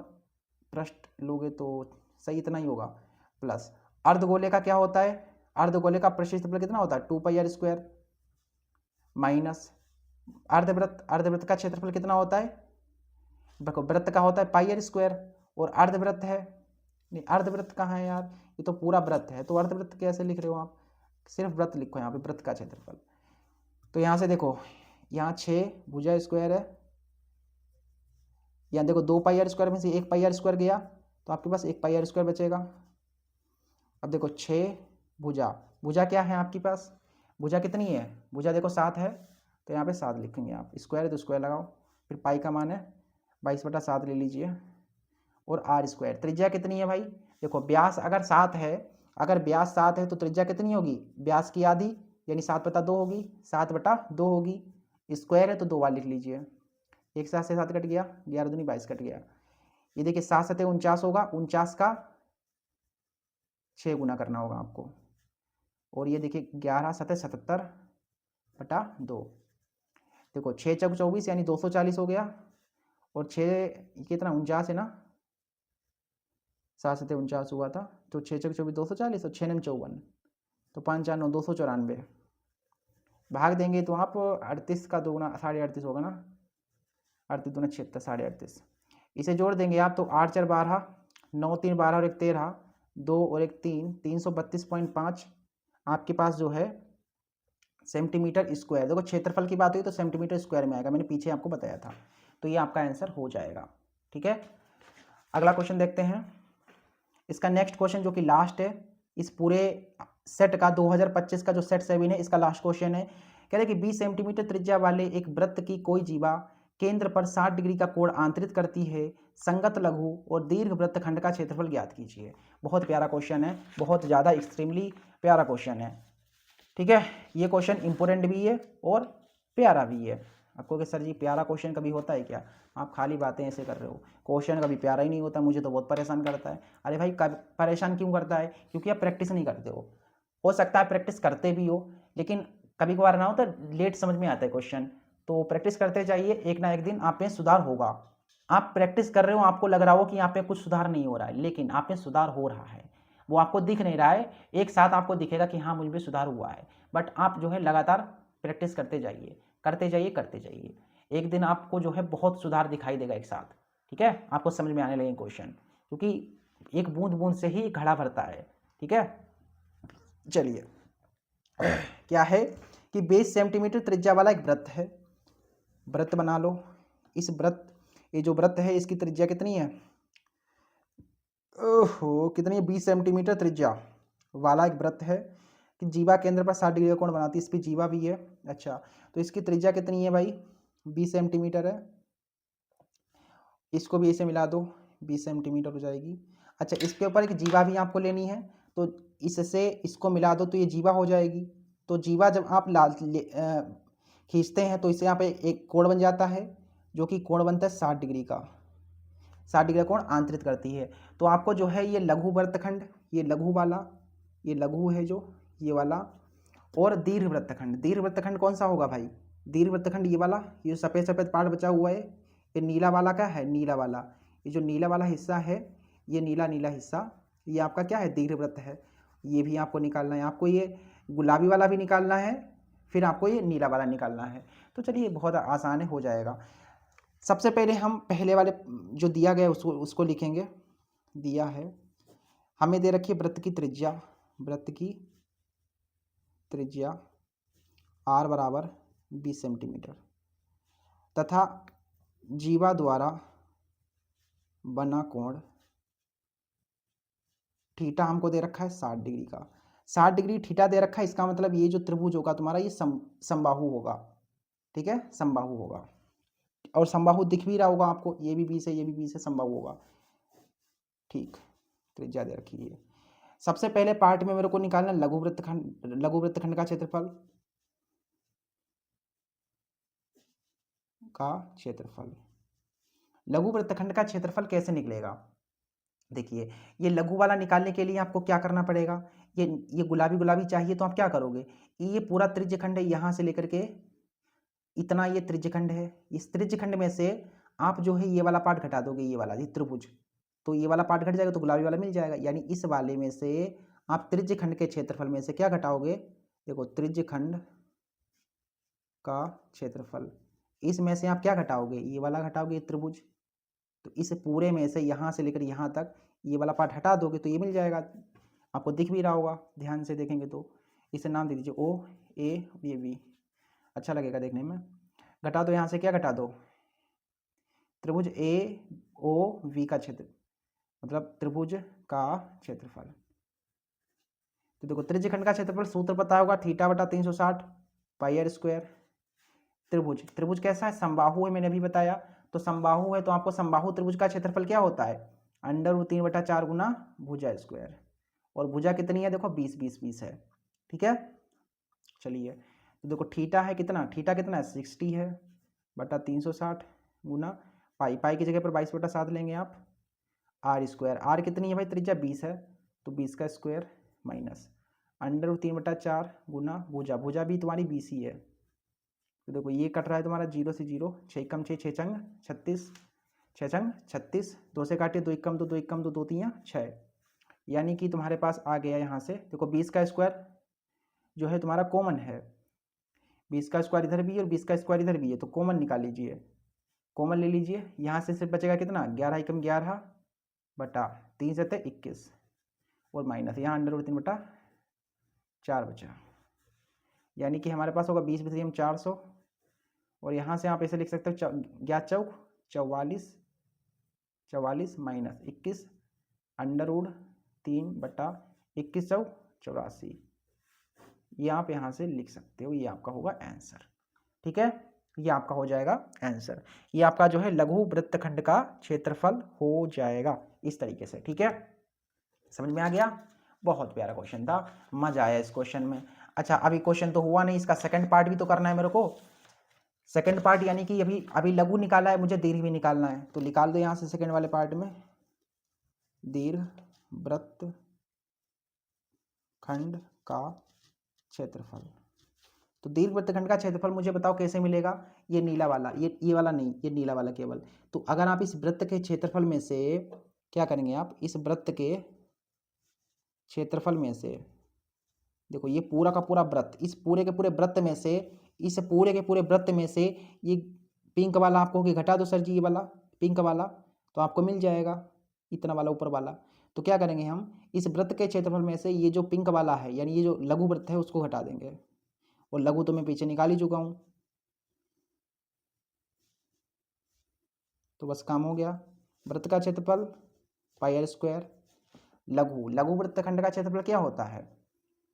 पृष्ठ लोगे तो सही इतना ही होगा। प्लस अर्धगोले का क्या होता है, अर्धगोले का पृष्ठीय क्षेत्रफल कितना होता है, 2 पाई आर स्क्वायर, माइनस अर्धवृत्त, अर्धवृत्त का क्षेत्रफल कितना होता है, देखो वृत्त का होता है पाई आर स्क्वायर, और अर्धवृत्त है, नहीं अर्धवृत्त कहाँ है यार, ये तो पूरा वृत्त है, तो अर्धवृत्त कैसे लिख रहे हो आप, सिर्फ वृत्त लिखो यहाँ पे, वृत्त का क्षेत्रफल। तो यहाँ से देखो, यहाँ 6 भुजा स्क्वायर है, यहाँ देखो 2 पाई आर स्क्वायर में से 1 पाई आर स्क्वायर गया, तो आपके पास 1 पाई आर स्क्वायर बचेगा। अब देखो 6 भुजा, भुजा क्या है आपके पास, भुजा कितनी है, भुजा देखो 7 है, तो यहाँ पे 7 लिखेंगे आप, स्क्वायर है तो स्क्वायर लगाओ, फिर पाई का मान है 22/7 ले लीजिए, और आर स्क्वायर। त्रिज्या कितनी है भाई, देखो व्यास अगर 7 है, अगर व्यास 7 है तो त्रिज्या कितनी होगी, व्यास की आधी, यानी 7/2 होगी, 7/2 होगी, स्क्वायर है तो 2 बार लिख लीजिए, एक 7 से 7 कट गया, 11 दूनी 22 कट गया। ये देखिए 7 7 49 होगा, 49 का 6 गुना करना होगा आपको। और ये देखिए 11 7 77 बटा 2। देखो 6 चौक 24 यानी 240 हो गया। और 6 कितना 49 है ना, 7 7 49 हुआ था, तो 6 चौक 24 240 और 6 9 54, तो 5 4 9 294। भाग देंगे तो आप 38 का 2 गुना 38.5 होगा ना, 38 दूना 76 38। इसे जोड़ देंगे आप तो 8 4 12, 9 3 12 और 1 13, 2 और 1 3, 332.5 आपके पास जो है सेंटीमीटर स्क्वायर। देखो क्षेत्रफल की बात हुई तो सेंटीमीटर स्क्वायर में आएगा, मैंने पीछे आपको बताया था। तो ये आपका आंसर हो जाएगा। ठीक है, अगला क्वेश्चन देखते हैं। इसका नेक्स्ट क्वेश्चन जो कि लास्ट है इस पूरे सेट का, 2025 का जो सेट 7 है, इसका लास्ट क्वेश्चन है। कह रहे कि 20 सेंटीमीटर त्रिज्या वाले एक वृत्त की कोई जीवा केंद्र पर 60 डिग्री का कोण आंतरित करती है, संगत लघु और दीर्घ वृत्तखंड का क्षेत्रफल ज्ञात कीजिए। बहुत प्यारा क्वेश्चन है, बहुत ज़्यादा एक्सट्रीमली प्यारा क्वेश्चन है। ठीक है, ये क्वेश्चन इंपॉर्टेंट भी है और प्यारा भी है। आपको कि सर जी प्यारा क्वेश्चन कभी होता है क्या, आप खाली बातें ऐसे कर रहे हो, क्वेश्चन कभी प्यारा ही नहीं होता, मुझे तो बहुत परेशान करता है। अरे भाई परेशान क्यों करता है, क्योंकि आप प्रैक्टिस नहीं करते हो सकता है प्रैक्टिस करते भी हो, लेकिन कभी कभार ना हो तो लेट समझ में आता है क्वेश्चन। तो प्रैक्टिस करते जाइए, एक ना एक दिन आप में सुधार होगा। आप प्रैक्टिस कर रहे हो, आपको लग रहा हो कि आप में कुछ सुधार नहीं हो रहा है, लेकिन आप में सुधार हो रहा है, वो आपको दिख नहीं रहा है। एक साथ आपको दिखेगा कि हाँ मुझ में सुधार हुआ है, बट आप जो है लगातार प्रैक्टिस करते जाइए करते जाइए करते जाइए, एक दिन आपको जो है बहुत सुधार दिखाई देगा एक साथ। ठीक है, आपको समझ में आने लगे क्वेश्चन, क्योंकि एक बूंद बूंद से ही घड़ा भरता है। ठीक है, चलिए क्या है कि 20 सेंटीमीटर त्रिज्या वाला एक वृत्त है, वृत्त बना लो। इस वृत्त, ये जो वृत्त है इसकी त्रिज्या कितनी है, ओहो कितनी है, 20 सेंटीमीटर त्रिज्या वाला एक वृत्त है कि जीवा केंद्र पर 60 डिग्री का कोण बनाती है, इस पर जीवा भी है। अच्छा, तो इसकी त्रिज्या कितनी है भाई, 20 सेंटीमीटर है। इसको भी ऐसे मिला दो, 20 सेंटीमीटर हो जाएगी। अच्छा, इसके ऊपर एक जीवा भी आपको लेनी है, तो इससे इसको मिला दो तो ये जीवा हो जाएगी। तो जीवा जब आप खींचते हैं तो इससे यहाँ पे एक कोण बन जाता है, जो कि कोण बनता है 60 डिग्री का, 60 डिग्री का कोण आंतरित करती है। तो आपको जो है ये लघु वृत्तखंड, ये लघु वाला, ये लघु है जो ये वाला, और दीर्घ वृत्तखंड, दीर्घ वृत्तखंड कौन सा होगा भाई, दीर्घ वृत्तखंड ये वाला, ये सफ़ेद सफ़ेद पार्ट बचा हुआ है, ये नीला वाला क्या है, नीला वाला, ये जो नीला वाला हिस्सा है, ये नीला नीला हिस्सा, ये आपका क्या है, दीर्घ वृत्त है। ये भी आपको निकालना है, आपको ये गुलाबी वाला भी निकालना है, फिर आपको ये नीला वाला निकालना है। तो चलिए बहुत आसान है, हो जाएगा। सबसे पहले हम पहले वाले जो दिया गया उसको लिखेंगे। दिया है हमें, दे रखी है वृत्त की त्रिज्या, वृत्त की त्रिज्या r बराबर 20 सेंटीमीटर तथा जीवा द्वारा बना कोण थीटा हमको दे रखा है 60 डिग्री का, 60 डिग्री थीटा दे रखा है। इसका मतलब ये जो त्रिभुज होगा तुम्हारा ये समबाहु होगा। ठीक है, समबाहु होगा, और समबाहु दिख भी रहा होगा आपको, ये भी 20 है ये भी 20 है, समबाहु होगा। ठीक, त्रिज्या दे रखी है। सबसे पहले पार्ट में मेरे को निकालना लघु वृत्तखंड का क्षेत्रफल लघु वृत्तखंड का क्षेत्रफल कैसे निकलेगा, देखिए ये लघु वाला निकालने के लिए आपको क्या करना पड़ेगा, ये गुलाबी गुलाबी चाहिए, तो आप क्या करोगे, ये पूरा त्रिज्यखंड है, यहाँ से लेकर के इतना ये त्रिज्यखंड है, इस त्रिज्यखंड में से आप जो है ये वाला पार्ट घटा दोगे, ये वाला, ये त्रिभुज, तो ये वाला पार्ट घट जाएगा तो गुलाबी वाला मिल जाएगा। यानी इस वाले में से आप त्रिज्यखंड के क्षेत्रफल में से क्या घटाओगे, देखो त्रिज्यखंड का क्षेत्रफल, इसमें से आप क्या घटाओगे, ये वाला घटाओगे, त्रिभुज, तो इस पूरे में से यहाँ से लेकर यहाँ तक ये वाला पार्ट हटा दोगे तो ये मिल जाएगा। आपको दिख भी रहा होगा, ध्यान से देखेंगे तो। इसे नाम दे दीजिए ओ ए, ये बी, अच्छा लगेगा देखने में। घटा दो, यहाँ से क्या घटा दो, त्रिभुज ए ओ वी का क्षेत्र, मतलब त्रिभुज का क्षेत्रफल। तो देखो त्रिज्यखंड का क्षेत्रफल सूत्र पता होगा, थीटा बटा 360 पाई आर स्क्वायर। त्रिभुज, त्रिभुज कैसा है, समबाहु है, मैंने अभी बताया। तो समबाहु है तो आपको समबाहु त्रिभुज का क्षेत्रफल क्या होता है, √3/4 गुना भुजा स्क्वायर, और भुजा कितनी है, देखो 20 20 20 है। ठीक है, चलिए तो देखो थीटा है कितना, थीटा कितना है 60 है बटा 360, गुना पाई, पाई की जगह पर 22/7 लेंगे आप, आर स्क्वायर, आर कितनी है भाई, त्रिज्या 20 है तो 20 का स्क्वायर माइनस √3/4 गुना भुजा, भुजा भी तुम्हारी 20 ही है। तो देखो ये कट रहा है तुम्हारा 0 से 0, 6 कम 6, 6 चंग 36, 6 चंग 36, 2 से काटे 2 कम 2, 2 कम 2, 2 3 6, यानी कि तुम्हारे पास आ गया यहाँ से देखो 20 का स्क्वायर जो है तुम्हारा कॉमन है, 20 का स्क्वायर इधर भी है और 20 का स्क्वायर इधर भी है, तो कॉमन निकाल लीजिए, कॉमन ले लीजिए। यहाँ से सिर्फ बचेगा कितना, 11 कम 11 बटा 3 से 21 और माइनस यहाँ √3/4 बचा, यानी कि हमारे पास होगा 20 बचे हम 400, और यहाँ से आप ऐसे लिख सकते हो 11 चौक 44, 44 माइनस 21 √3/21 चौक 84, ये आप यहाँ से लिख सकते हो, ये आपका होगा आंसर। ठीक है, ये आपका हो जाएगा आंसर, ये आपका जो है लघु वृत्तखंड का क्षेत्रफल हो जाएगा इस तरीके से। ठीक है, समझ में आ गया, बहुत प्यारा क्वेश्चन था, मजा आया इस क्वेश्चन में। अच्छा अभी क्वेश्चन तो हुआ नहीं, इसका सेकंड पार्ट भी तो करना है मेरे को, सेकंड पार्ट यानी कि अभी लघु निकाला है, मुझे दीर्घ भी निकालना है, तो निकाल दो यहाँ से सेकंड वाले पार्ट में, दीर्घ वृत्तखंड का क्षेत्रफल। तो दीर्घ वृत्तखंड का क्षेत्रफल मुझे बताओ कैसे मिलेगा, ये नीला वाला, ये वाला नहीं, ये नीला वाला केवल। तो अगर आप इस वृत्त के क्षेत्रफल में से क्या करेंगे, आप इस वृत्त के क्षेत्रफल में से देखो ये पूरा का पूरा वृत्त, इस पूरे के पूरे वृत्त में से, इस पूरे के पूरे वृत्त में से ये पिंक वाला आपको कि घटा दो सर जी, ये वाला पिंक वाला, तो आपको मिल जाएगा इतना वाला ऊपर वाला। तो क्या करेंगे हम, इस वृत्त के क्षेत्रफल में से ये जो पिंक वाला है यानी ये जो लघु वृत्त है उसको घटा देंगे, और लघु तो मैं पीछे निकाल ही चुका हूं, तो बस काम हो गया। वृत्त का क्षेत्रफल πr², लघु वृत्तखंड का क्षेत्रफल क्या होता है,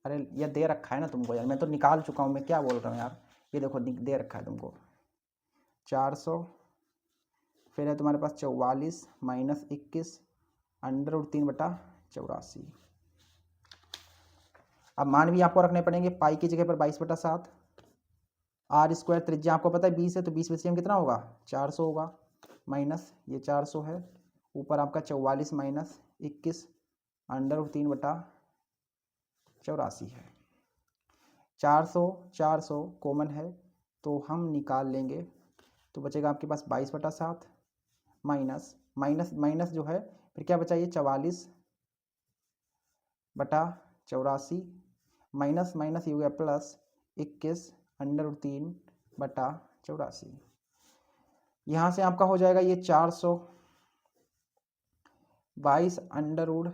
अरे ये दे रखा है ना तुमको यार, मैं तो निकाल चुका हूँ, मैं क्या बोल रहा हूँ यार, ये देखो दे रखा है तुमको 400, फिर है तुम्हारे पास 44 माइनस 21 √3/84। अब मान भी आपको रखने पड़ेंगे, पाई की जगह पर 22/7, आर स्क्वायर त्रिज्या आपको पता है 20 है, तो 20 में से कितना होगा 400 होगा, माइनस ये 400 है, ऊपर आपका 44 माइनस 21 √3/84 है। 400 कॉमन है तो हम निकाल लेंगे, तो बचेगा आपके पास 22/7 माइनस माइनस माइनस जो है फिर क्या बचा, ये 44/84 माइनस माइनस ये हो गया प्लस 21 √3/84। यहाँ से आपका हो जाएगा ये 422 √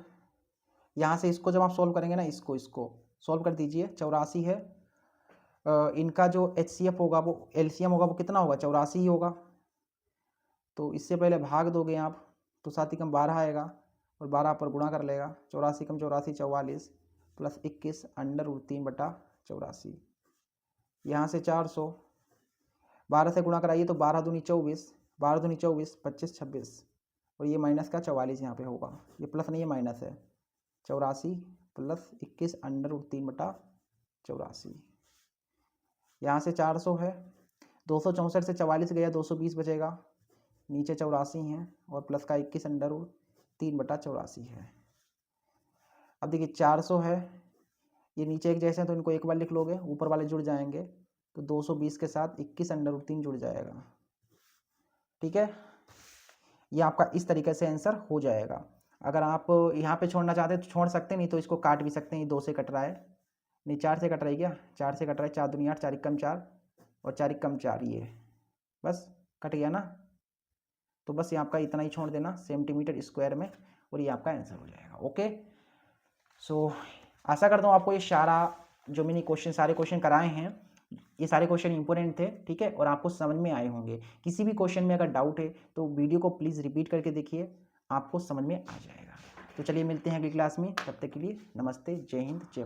यहाँ से इसको जब आप सॉल्व करेंगे ना, इसको सॉल्व कर दीजिए, 84 है, इनका जो HCF होगा वो LCM होगा वो कितना होगा 84 ही होगा, तो इससे पहले भाग दोगे आप तो 7 कम 12 आएगा और 12 पर गुणा कर लेगा, 84 कम 84 44 प्लस 21 √3/84, यहाँ से 400 12 से गुणा कराइए तो 12 दूनी 24, 12 दूनी 24 25 26, और ये माइनस का 44 यहाँ पे होगा, ये प्लस नहीं है माइनस है, 84 प्लस 21 √3/84, यहाँ से 400 है, 264 से 44 गया 220 बचेगा, नीचे 84 है और प्लस का 21 √3/84 है। अब देखिए 400 है, ये नीचे एक जैसे हैं तो इनको एक बार लिख लोगे, ऊपर वाले जुड़ जाएंगे, तो 220 के साथ 21 √3 जुड़ जाएगा। ठीक है, ये आपका इस तरीके से आंसर हो जाएगा। अगर आप यहाँ पे छोड़ना चाहते हैं तो छोड़ सकते हैं, नहीं तो इसको काट भी सकते हैं, ये 2 से कट रहा है, नहीं 4 से कट रही क्या, 4 से कट रहा है, 4 दूनी 8, 4 कम 4 और 4 कम 4, ये बस कट गया ना, तो बस ये आपका इतना ही छोड़ देना सेंटीमीटर स्क्वायर में और ये आपका आंसर हो जाएगा। ओके, सो आशा करता हूँ आपको ये सारा जो मैंने क्वेश्चन सारे क्वेश्चन कराए हैं, ये सारे क्वेश्चन इंपॉर्टेंट थे, ठीक है, और आपको समझ में आए होंगे। किसी भी क्वेश्चन में अगर डाउट है तो वीडियो को प्लीज़ रिपीट करके देखिए, आपको समझ में आ जाएगा। तो चलिए मिलते हैं अगली क्लास में, तब तक के लिए नमस्ते, जय हिंद, जय